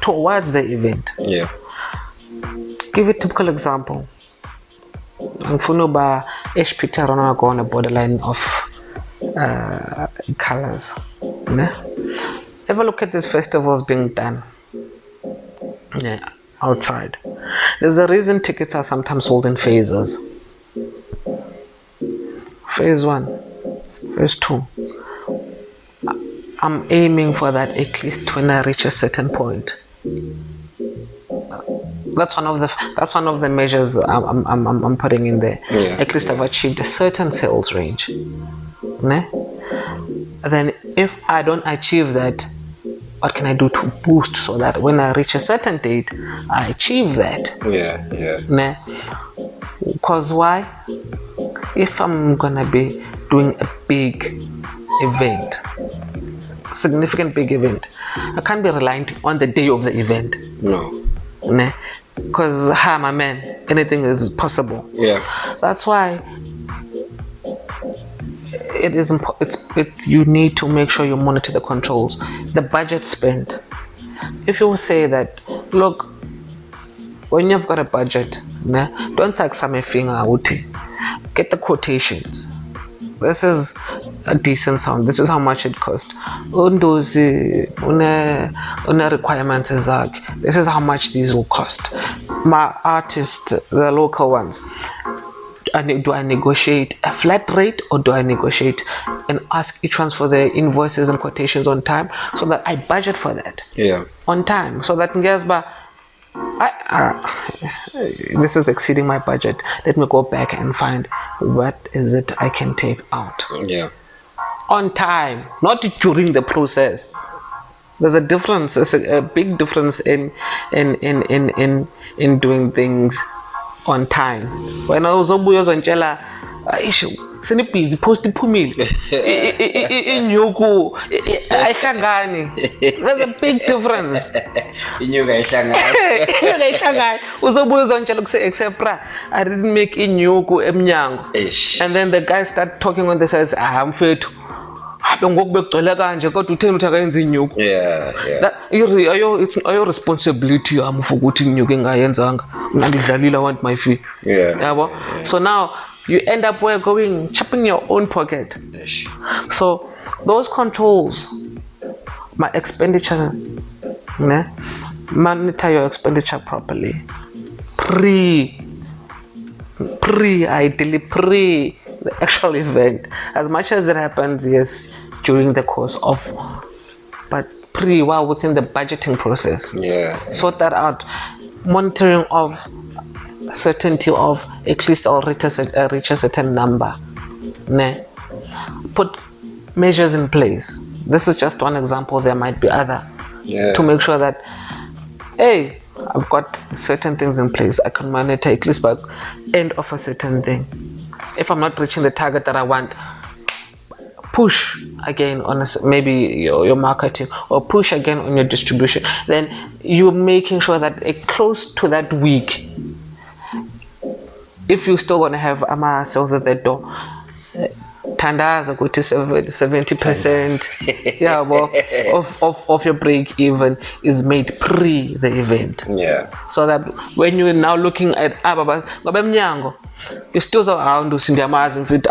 towards the event. Yeah. Give a typical example. I'm Funuba Peter go on a borderline of colors. Ever look at these festivals being done? Yeah. Outside, there's a reason tickets are sometimes sold in phases. Phase 1, phase 2. I'm aiming for that at least when I reach a certain point. That's one of the measures I'm putting in there. Yeah. At least I've achieved a certain sales range. Then if I don't achieve that, what can I do to boost so that when I reach a certain date, I achieve that? Yeah. Because why? If I'm gonna be doing a big event, significant big event, I can't be reliant on the day of the event. No. Because, my man, anything is possible. Yeah. That's why you need to make sure you monitor the controls, the budget spent. If you say that, look, when you've got a budget, don't tax some finger out. Get the quotations. This is a decent sound. This is how much it costs. Ndo-C, una requirements is like, this is how much these will cost. My artists, the local ones, do I negotiate a flat rate, or do I negotiate and ask each one for their invoices and quotations on time, so that I budget for that on time, so that this is exceeding my budget. Let me go back and find what is it I can take out on time, not during the process. There's a difference. There's a big difference in doing things on time. When I was Angela, busy post iphumile inyuku ayihlangani. There's a big difference. Inyuku ayihlangani. Uzobuya uzongitshela kuse excepra I didn't make inyuku emnyango, and then the guy start talking on the sides, mfethu ngokubekugcwele kanje kodwa utheni uthi akayenza inyuku. Ayo responsibility yami for ukuthi inyuku engayenzanga, ngidlalile, I want my fee. Yabo. So now you end up chopping your own pocket. So those controls, my expenditure, monitor your expenditure properly. Ideally pre the actual event. As much as it happens, yes, during the course of, but within the budgeting process. Sort that out. Monitoring of certainty of at least I'll reach a certain number. Put measures in place. This is just one example. There might be other to make sure that, hey, I've got certain things in place. I can monitor at least by end of a certain thing. If I'm not reaching the target that I want, push again on maybe your marketing, or push again on your distribution. Then you're making sure that close to that week, if you're still going to have sales at the door, tandaza ukuthi 70% of your break even is made pre the event. So that when you're now looking at Ndo-C, you still so Ndo-C fit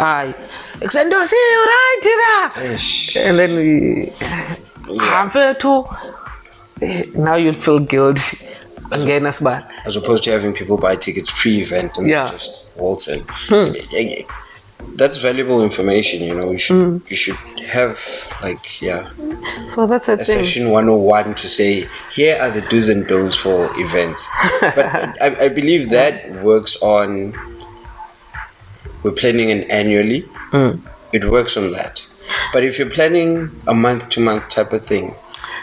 Ndo-C right and then now you'll feel guilty again as bad, as opposed to having people buy tickets pre-event and just waltz in. That's valuable information, you should have so that's a session 101 to say here are the do's and don'ts for events. But I believe that works on, we're planning an annually, it works on that. But if you're planning a month to month type of thing,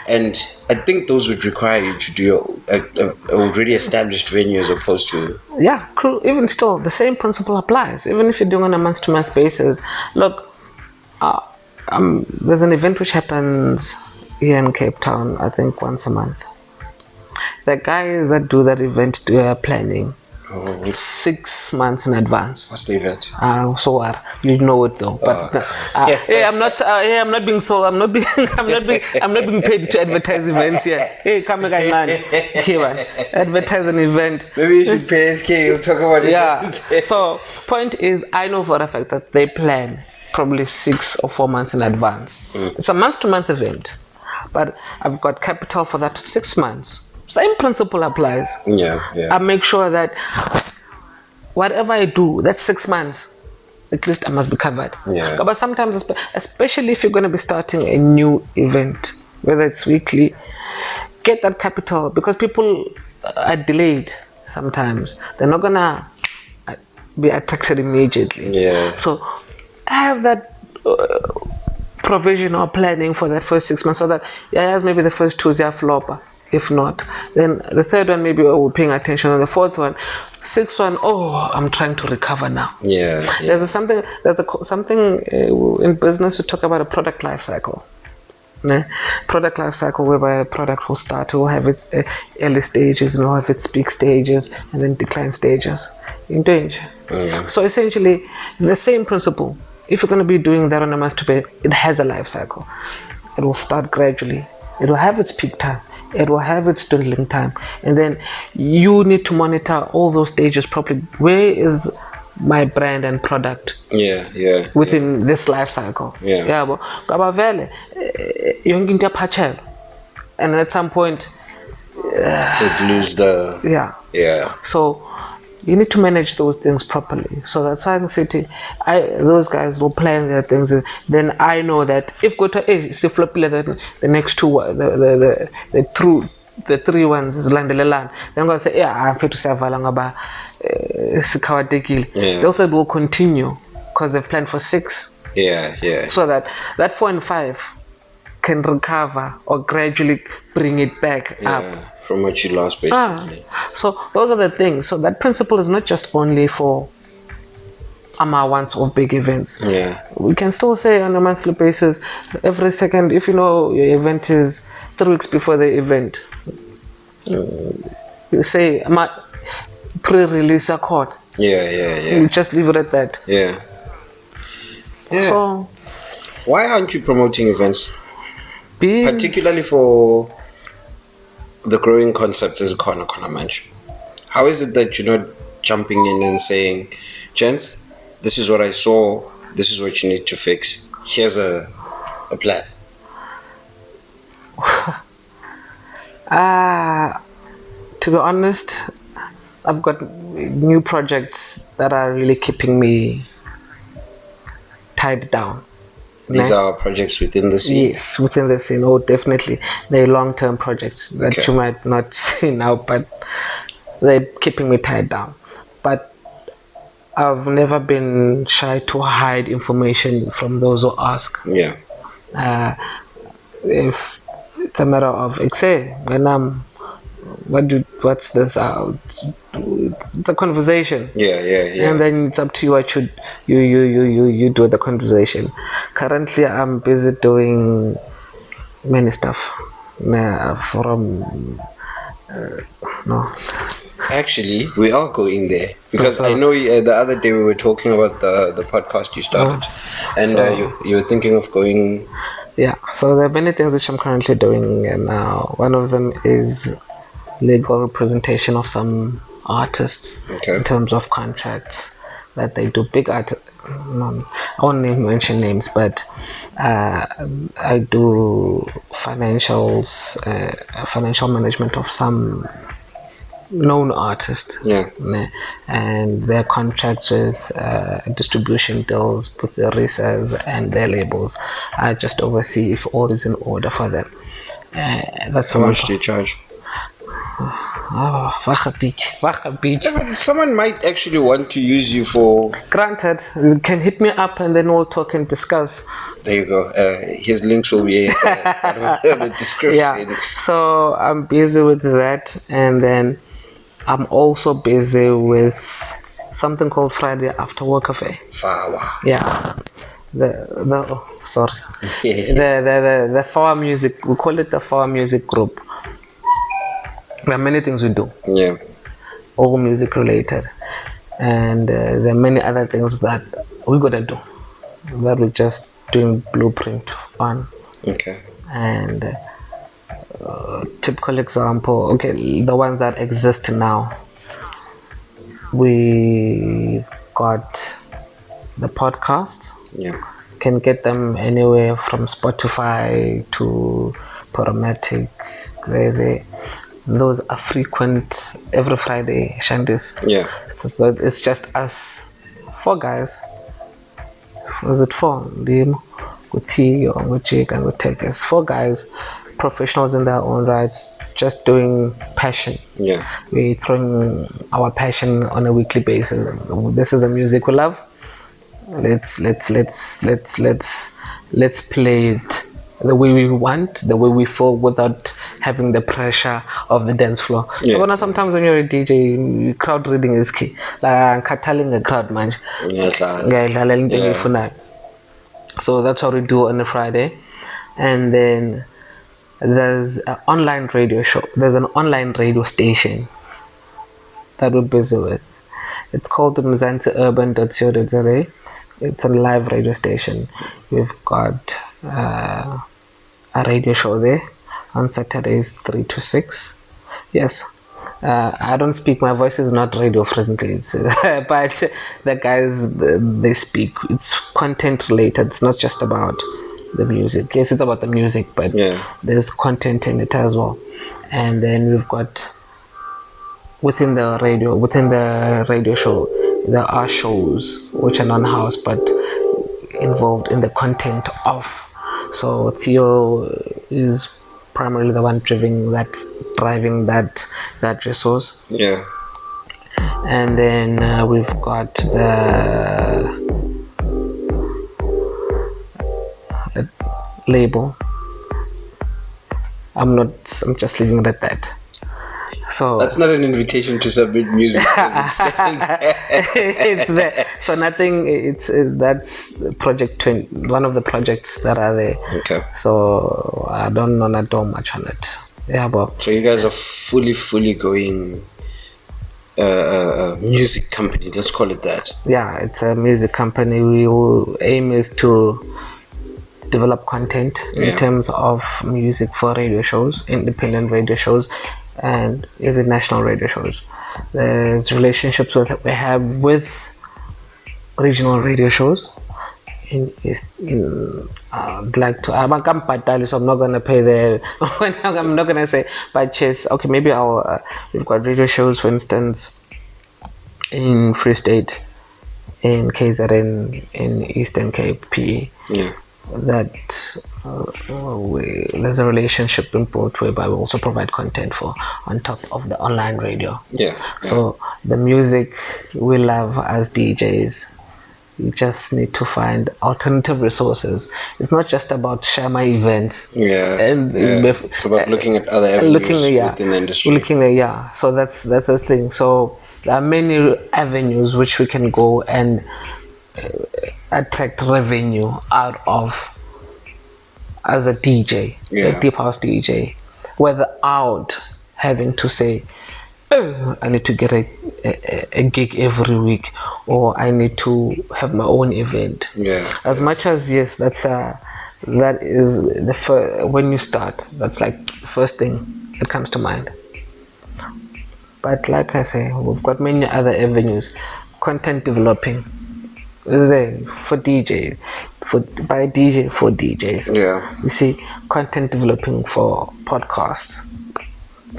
and I think those would require you to do a already established venue as opposed to... even still, the same principle applies. Even if you're doing on a month-to-month basis. Look, there's an event which happens here in Cape Town, I think once a month. The guys that do that event do planning 6 months in advance. What's the event? So what? You know it though. But I'm not being paid to advertise events here. Hey, come again, advertise an event. Maybe you should pay Eskay. We'll talk about it. So point is, I know for a fact that they plan probably 6 or 4 months in advance. It's a month-to-month event, but I've got capital for that 6 months. Same principle applies. I make sure that whatever I do, that 6 months, at least I must be covered. But sometimes, especially if you're going to be starting a new event, whether it's weekly, get that capital, because people are delayed sometimes. They're not going to be attracted immediately. So have that provision or planning for that first 6 months, so that maybe the first 2 are flopper. If not, then the third one maybe we're paying attention, and the fourth one, 6th one, I'm trying to recover now. There's something in business, we talk about a product life cycle. Product life cycle, whereby a product will start, will have its early stages, and will have its peak stages, and then decline stages in danger. So essentially, the same principle. If you're going to be doing that on a month to pay, it has a life cycle. It will start gradually. It will have its peak time. It will have its dwindling time, and then you need to monitor all those stages properly. Where is my brand and product within this life cycle? And at some point it lose the so you need to manage those things properly. So that's why in city, those guys will plan their things. Then I know that if go to the next two, the three ones is landelelan. Then I'm gonna say, yeah, I'm fit to say valangaba sikawatekile. Yeah. They also will continue because they've planned for 6. Yeah. So that 4 and 5 can recover or gradually bring it back up. From what you lost, basically. So those are the things. So that principle is not just only for once-off big events. Yeah. We can still say on a monthly basis, every second, if you know your event is 3 weeks before the event, you say, pre-release a code. Yeah. You just leave it at that. Yeah. So why aren't you promoting events? Particularly for the growing concepts as Kona mentioned. How is it that you're not jumping in and saying, gents, this is what I saw, this is what you need to fix, here's a plan? To be honest, I've got new projects that are really keeping me tied down. These are projects within the scene? Yes, within the scene. Oh, definitely. They're long-term projects that you might not see now, but they're keeping me tied down. But I've never been shy to hide information from those who ask. Yeah. If it's a matter of, when what's this? It's a conversation. Yeah. And then it's up to you what you do with the conversation. Currently, I'm busy doing many stuff. Actually, we are going there because I know the other day we were talking about the podcast you started, and you were thinking of going. Yeah. So there are many things which I'm currently doing, and one of them is legal representation of some artists in terms of contracts that they do. Big art, I won't mention names, but I do financial management of some known artists, and their contracts with distribution deals with the resellers and their labels. I just oversee if all is in order for them. That's how much do you charge? Someone might actually want to use you for. Granted, you can hit me up and then we'll talk and discuss. There you go. His links will be in the description. Yeah. So I'm busy with that, and then I'm also busy with something called Friday After Work Cafe. Fawa. Yeah. The Fawa music. We call it the Fawa music group. There are many things we do. Yeah. All music related. And there are many other things that we're gonna do that we're just doing blueprint on. Okay. And typical example, the ones that exist now. We got the podcast. Yeah. Can get them anywhere from Spotify to Podomatic. Those are frequent every Friday, Shandis. Yeah. So it's just us 4 guys. Was it 4? Guti, Jake, and Gutekes. 4 guys, professionals in their own rights, just doing passion. Yeah. We're throwing our passion on a weekly basis. This is the music we love. Let's play it the way we want, the way we feel, without having the pressure of the dance floor. Yeah. Sometimes when you're a DJ, crowd reading is key. Like cataling a crowd, man. So that's what we do on a Friday. And then there's an online radio show. There's an online radio station that we're busy with. It's called the Mzansi-urban.co.za. It's a live radio station. We've got a radio show there on Saturdays 3 to 6. Yes. I don't speak, my voice is not radio friendly, but the guys, they speak. It's content related. It's not just about the music. Yes, it's about the music, but there's content in it as well. And then we've got within the radio show, there are shows which are non-house but involved in the content of. So Theo is primarily the one driving that resource. Yeah. And then we've got the label. I'm just leaving it at that. So that's not an invitation to submit music as it stands. it's there. So nothing. That's project 20, one of the projects that are there. Okay. So I don't know not too much on it. Yeah, but so you guys are fully going music company. Let's call it that. Yeah, it's a music company. We aim is to develop content in terms of music for radio shows, independent radio shows, and even national radio shows. There's relationships we have with regional radio shows. Like to I'm so I'm not gonna pay the I'm not gonna say purchase. Okay, maybe I'll we've got radio shows, for instance, in Free State, in KZN, in Eastern Cape, PE. Yeah. That there's a relationship in both whereby we also provide content for on top of the online radio. Yeah. So the music we love as DJs, you just need to find alternative resources. It's not just about share my events. It's about looking at other avenues within the industry. So that's the thing. So there are many avenues which we can go and attract revenue out of as a DJ, a deep house DJ, without having to say, oh, I need to get a gig every week, or I need to have my own event. As much as yes, that is the first, when you start, that's like the first thing that comes to mind. But like I say, we've got many other avenues. Content developing is there for DJs, for DJs. Yeah. You see, content developing for podcasts,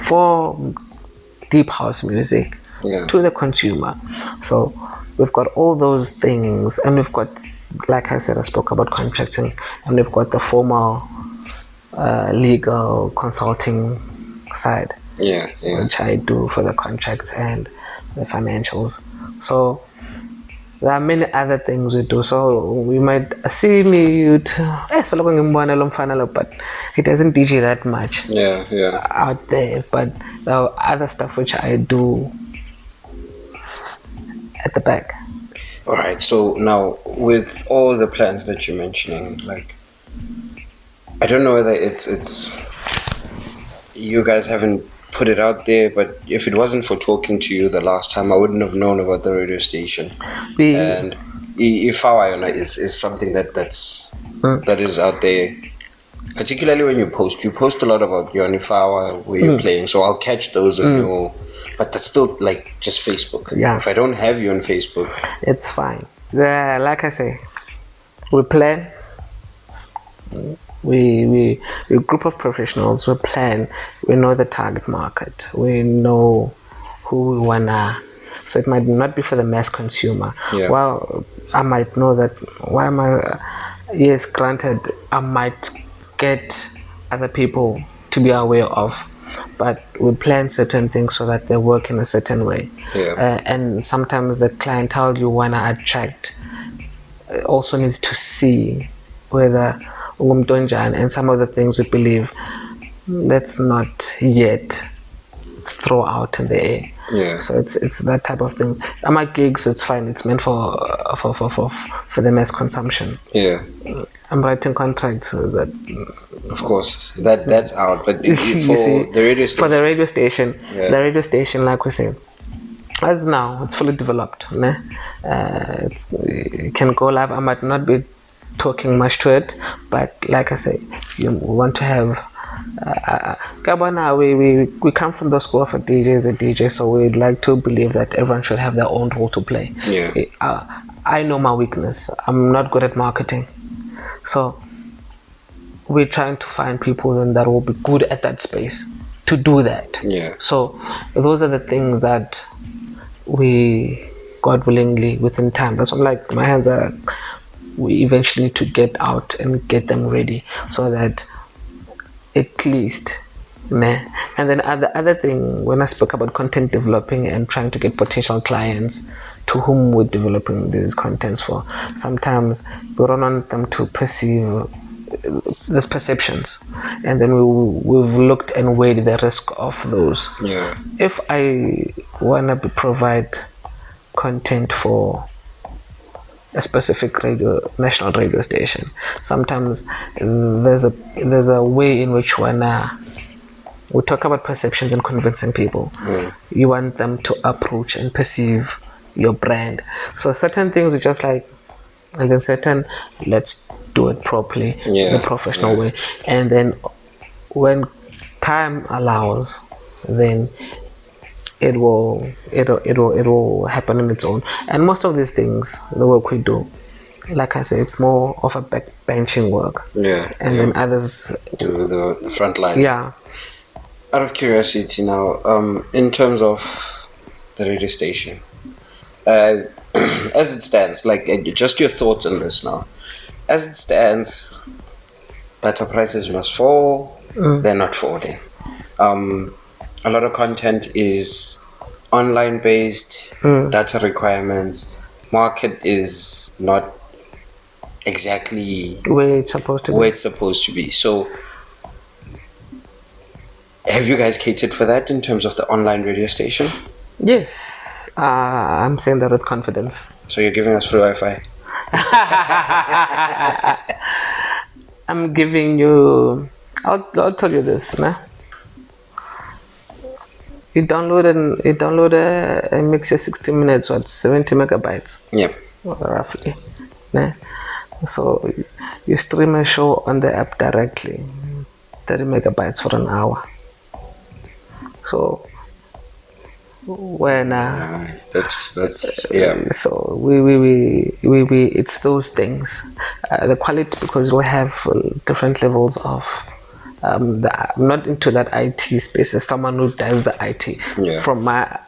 for deep house music to the consumer. So we've got all those things, and we've got, like I said, I spoke about contracting, and we've got the formal legal consulting side, which I do for the contracts and the financials. So there are many other things we do. So we might see me but he doesn't DJ that much out there. But there are other stuff which I do at the back. All right. So now with all the plans that you're mentioning, like, I don't know whether it's you guys haven't put it out there, but if it wasn't for talking to you the last time, I wouldn't have known about the radio station. And Fawa is something that is out there, particularly when you post a lot about your Fawa, where you're playing, so I'll catch those on your, but that's still like just Facebook. If I don't have you on Facebook, it's fine. Like I say, we plan. We a group of professionals. We plan. We know the target market. We know who we wanna. So it might not be for the mass consumer. Well, I might know that. Why am I? Yes, granted, I might get other people to be aware of, but we plan certain things so that they work in a certain way. And sometimes the clientele you wanna attract also needs to see whether and some of the things we believe let's not yet throw out in the air. So it's that type of thing. My gigs, it's fine. It's meant for the mass consumption. I'm writing contracts that. Of course, that's out. But for the radio station, the radio station, like we said, as now it's fully developed. It can go live. I might not be talking much to it, but like I say, you want to have we come from the school of a DJ, so we'd like to believe that everyone should have their own role to play. I know my weakness. I'm not good at marketing, so we're trying to find people then that will be good at that space. to do that. Yeah. So those are the things that we, God willingly, within time. That's why, like, my hands are. We eventually need to get out and get them ready so that at least. Nah. And then other thing, when I spoke about content developing and trying to get potential clients to whom we're developing these contents for, sometimes we don't want them to perceive these perceptions, and then we've looked and weighed the risk of those. Yeah. If I wanna provide content for a specific national radio station, sometimes there's a way in which we talk about perceptions and convincing people. You want them to approach and perceive your brand. So certain things are just like, and then certain, let's do it properly, the professional way. And then when time allows, then it will happen on its own. And most of these things, the work we do, like I said, it's more of a backbenching work. Yeah. And then others do the front line. Yeah. Out of curiosity now, in terms of the radio station, as it stands, like just your thoughts on this now. As it stands, data prices must fall. They're not falling. A lot of content is online based. Data requirements. Market is not exactly where it's supposed to be. So, have you guys catered for that in terms of the online radio station? Yes, I'm saying that with confidence. So you're giving us free Wi-Fi? I'm giving you. I'll tell you this, nah. You download a mix of 60 minutes, 70 megabytes. Yeah. Roughly, nah. So you stream a show on the app directly, 30 megabytes for an hour. So when that's yeah. So we it's those things. The quality, because we have different levels of. I'm not into that IT space. As someone who does the IT, from my,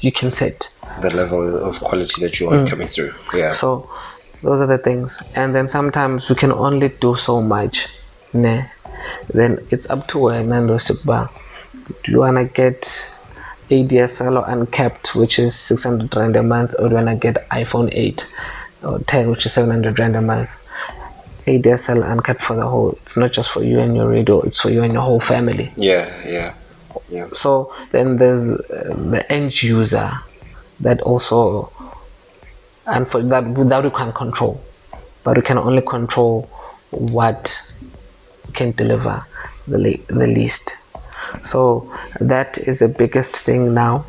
you can set the level of quality that you want coming through. Yeah. So those are the things, and then sometimes we can only do so much. Nah. Then it's up to Ndo-C. Do you wanna get ADSL or uncapped, which is 600 rand a month, or do you wanna get iPhone 8 or 10, which is 700 rand a month? ADSL uncapped for the whole. It's not just for you and your radio. It's for you and your whole family. Yeah. So then there's the end user that also, and for that we can't control, but we can only control what can deliver the least. So that is the biggest thing now.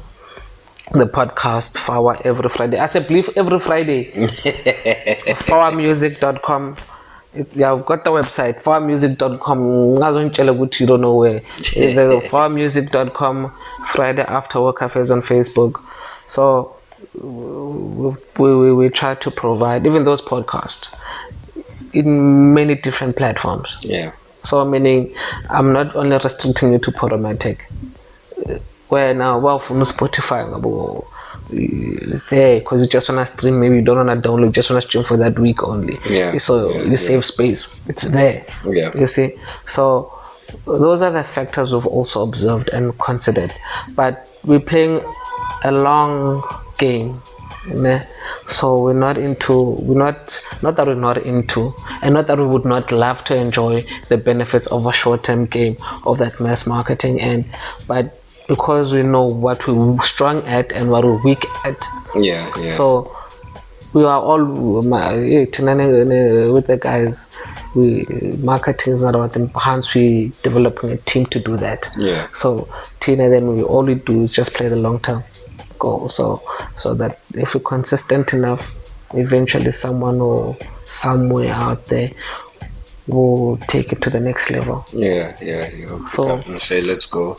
The podcast Fawa every Friday. I believe every Friday. FawaMusic.com. I've got the website FawaMusic.com. You don't know where. The FawaMusic.com. Friday after work cafes on Facebook. So we try to provide even those podcasts in many different platforms. Yeah. So meaning I'm not only restricting you to Podomatic, where now from Spotify there, because you just want to stream, maybe you don't want to download, you just want to stream for that week only. You save space, it's there. You see, so those are the factors we've also observed and considered, but we're playing a long game. So we're not that we're not into, and not that we would not love to enjoy the benefits of a short-term game of that mass marketing end, but because we know what we're strong at and what we're weak at. So we are all with the guys. Marketing is not about them. Hence, we developing a team to do that. So Tina, then all we do is just play the long-term goal. So that if we're consistent enough, eventually someone or somewhere out there will take it to the next level. So say let's go.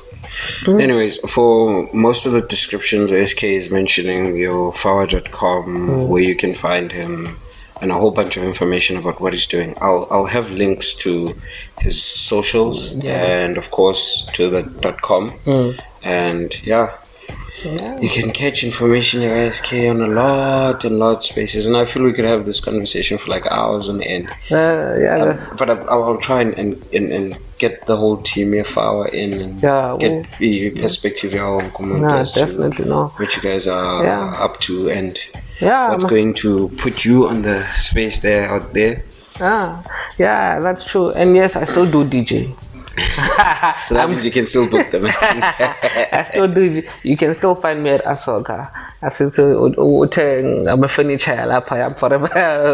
Anyways, for most of the descriptions, Eskay is mentioning your Fawa.com, where you can find him, and a whole bunch of information about what he's doing. I'll have links to his socials and of course to the .com. And yeah, you can catch information at Eskay on a lot and lot of spaces, and I feel we could have this conversation for like hours on end. But I'll try and get the whole team here, Fawa, in and get the perspective of definitely what you guys are up to and what's going to put you on the space there out there. Yeah, that's true. And yes, I still do DJ. So that means you can still book them. I still do. You can still find me at Asoka. I'm a furniture forever.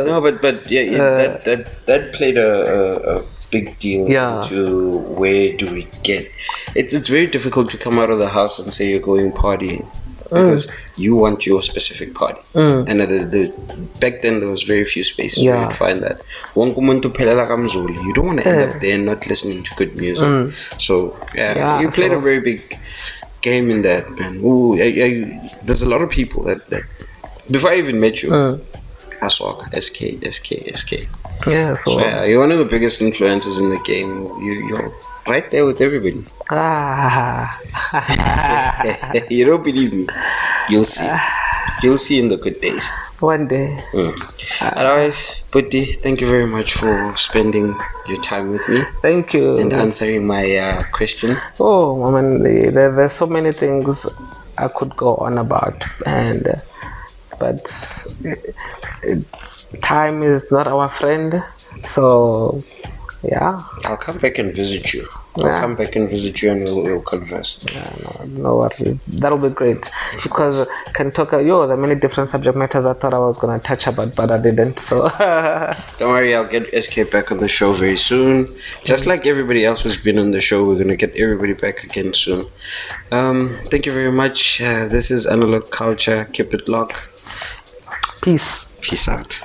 No, but that played a big deal into where do we get. It's very difficult to come out of the house and say you're going partying because you want your specific party, and back then there was very few spaces where you'd find that. You don't want to end up there and not listening to good music. So you played a very big game in that, man. There's a lot of people that before I even met you, I saw Eskay. Yeah, so you're one of the biggest influences in the game. You're right there with everybody. You don't believe me? You'll see. You'll see in the good days. One day. Otherwise, Putti, thank you very much for spending your time with me. Thank you. And answering my question. Oh, I mean, there's so many things I could go on about, but time is not our friend. So, yeah. I'll come back and visit you. I'll come back and visit you and we'll converse. No worries. That'll be great because I can talk. There are many different subject matters I thought I was gonna touch about, but I didn't. So don't worry, I'll get Eskay back on the show very soon. Just like everybody else who's been on the show, we're gonna get everybody back again soon. Thank you very much. This is Analogue Culture. Keep it locked. Peace out.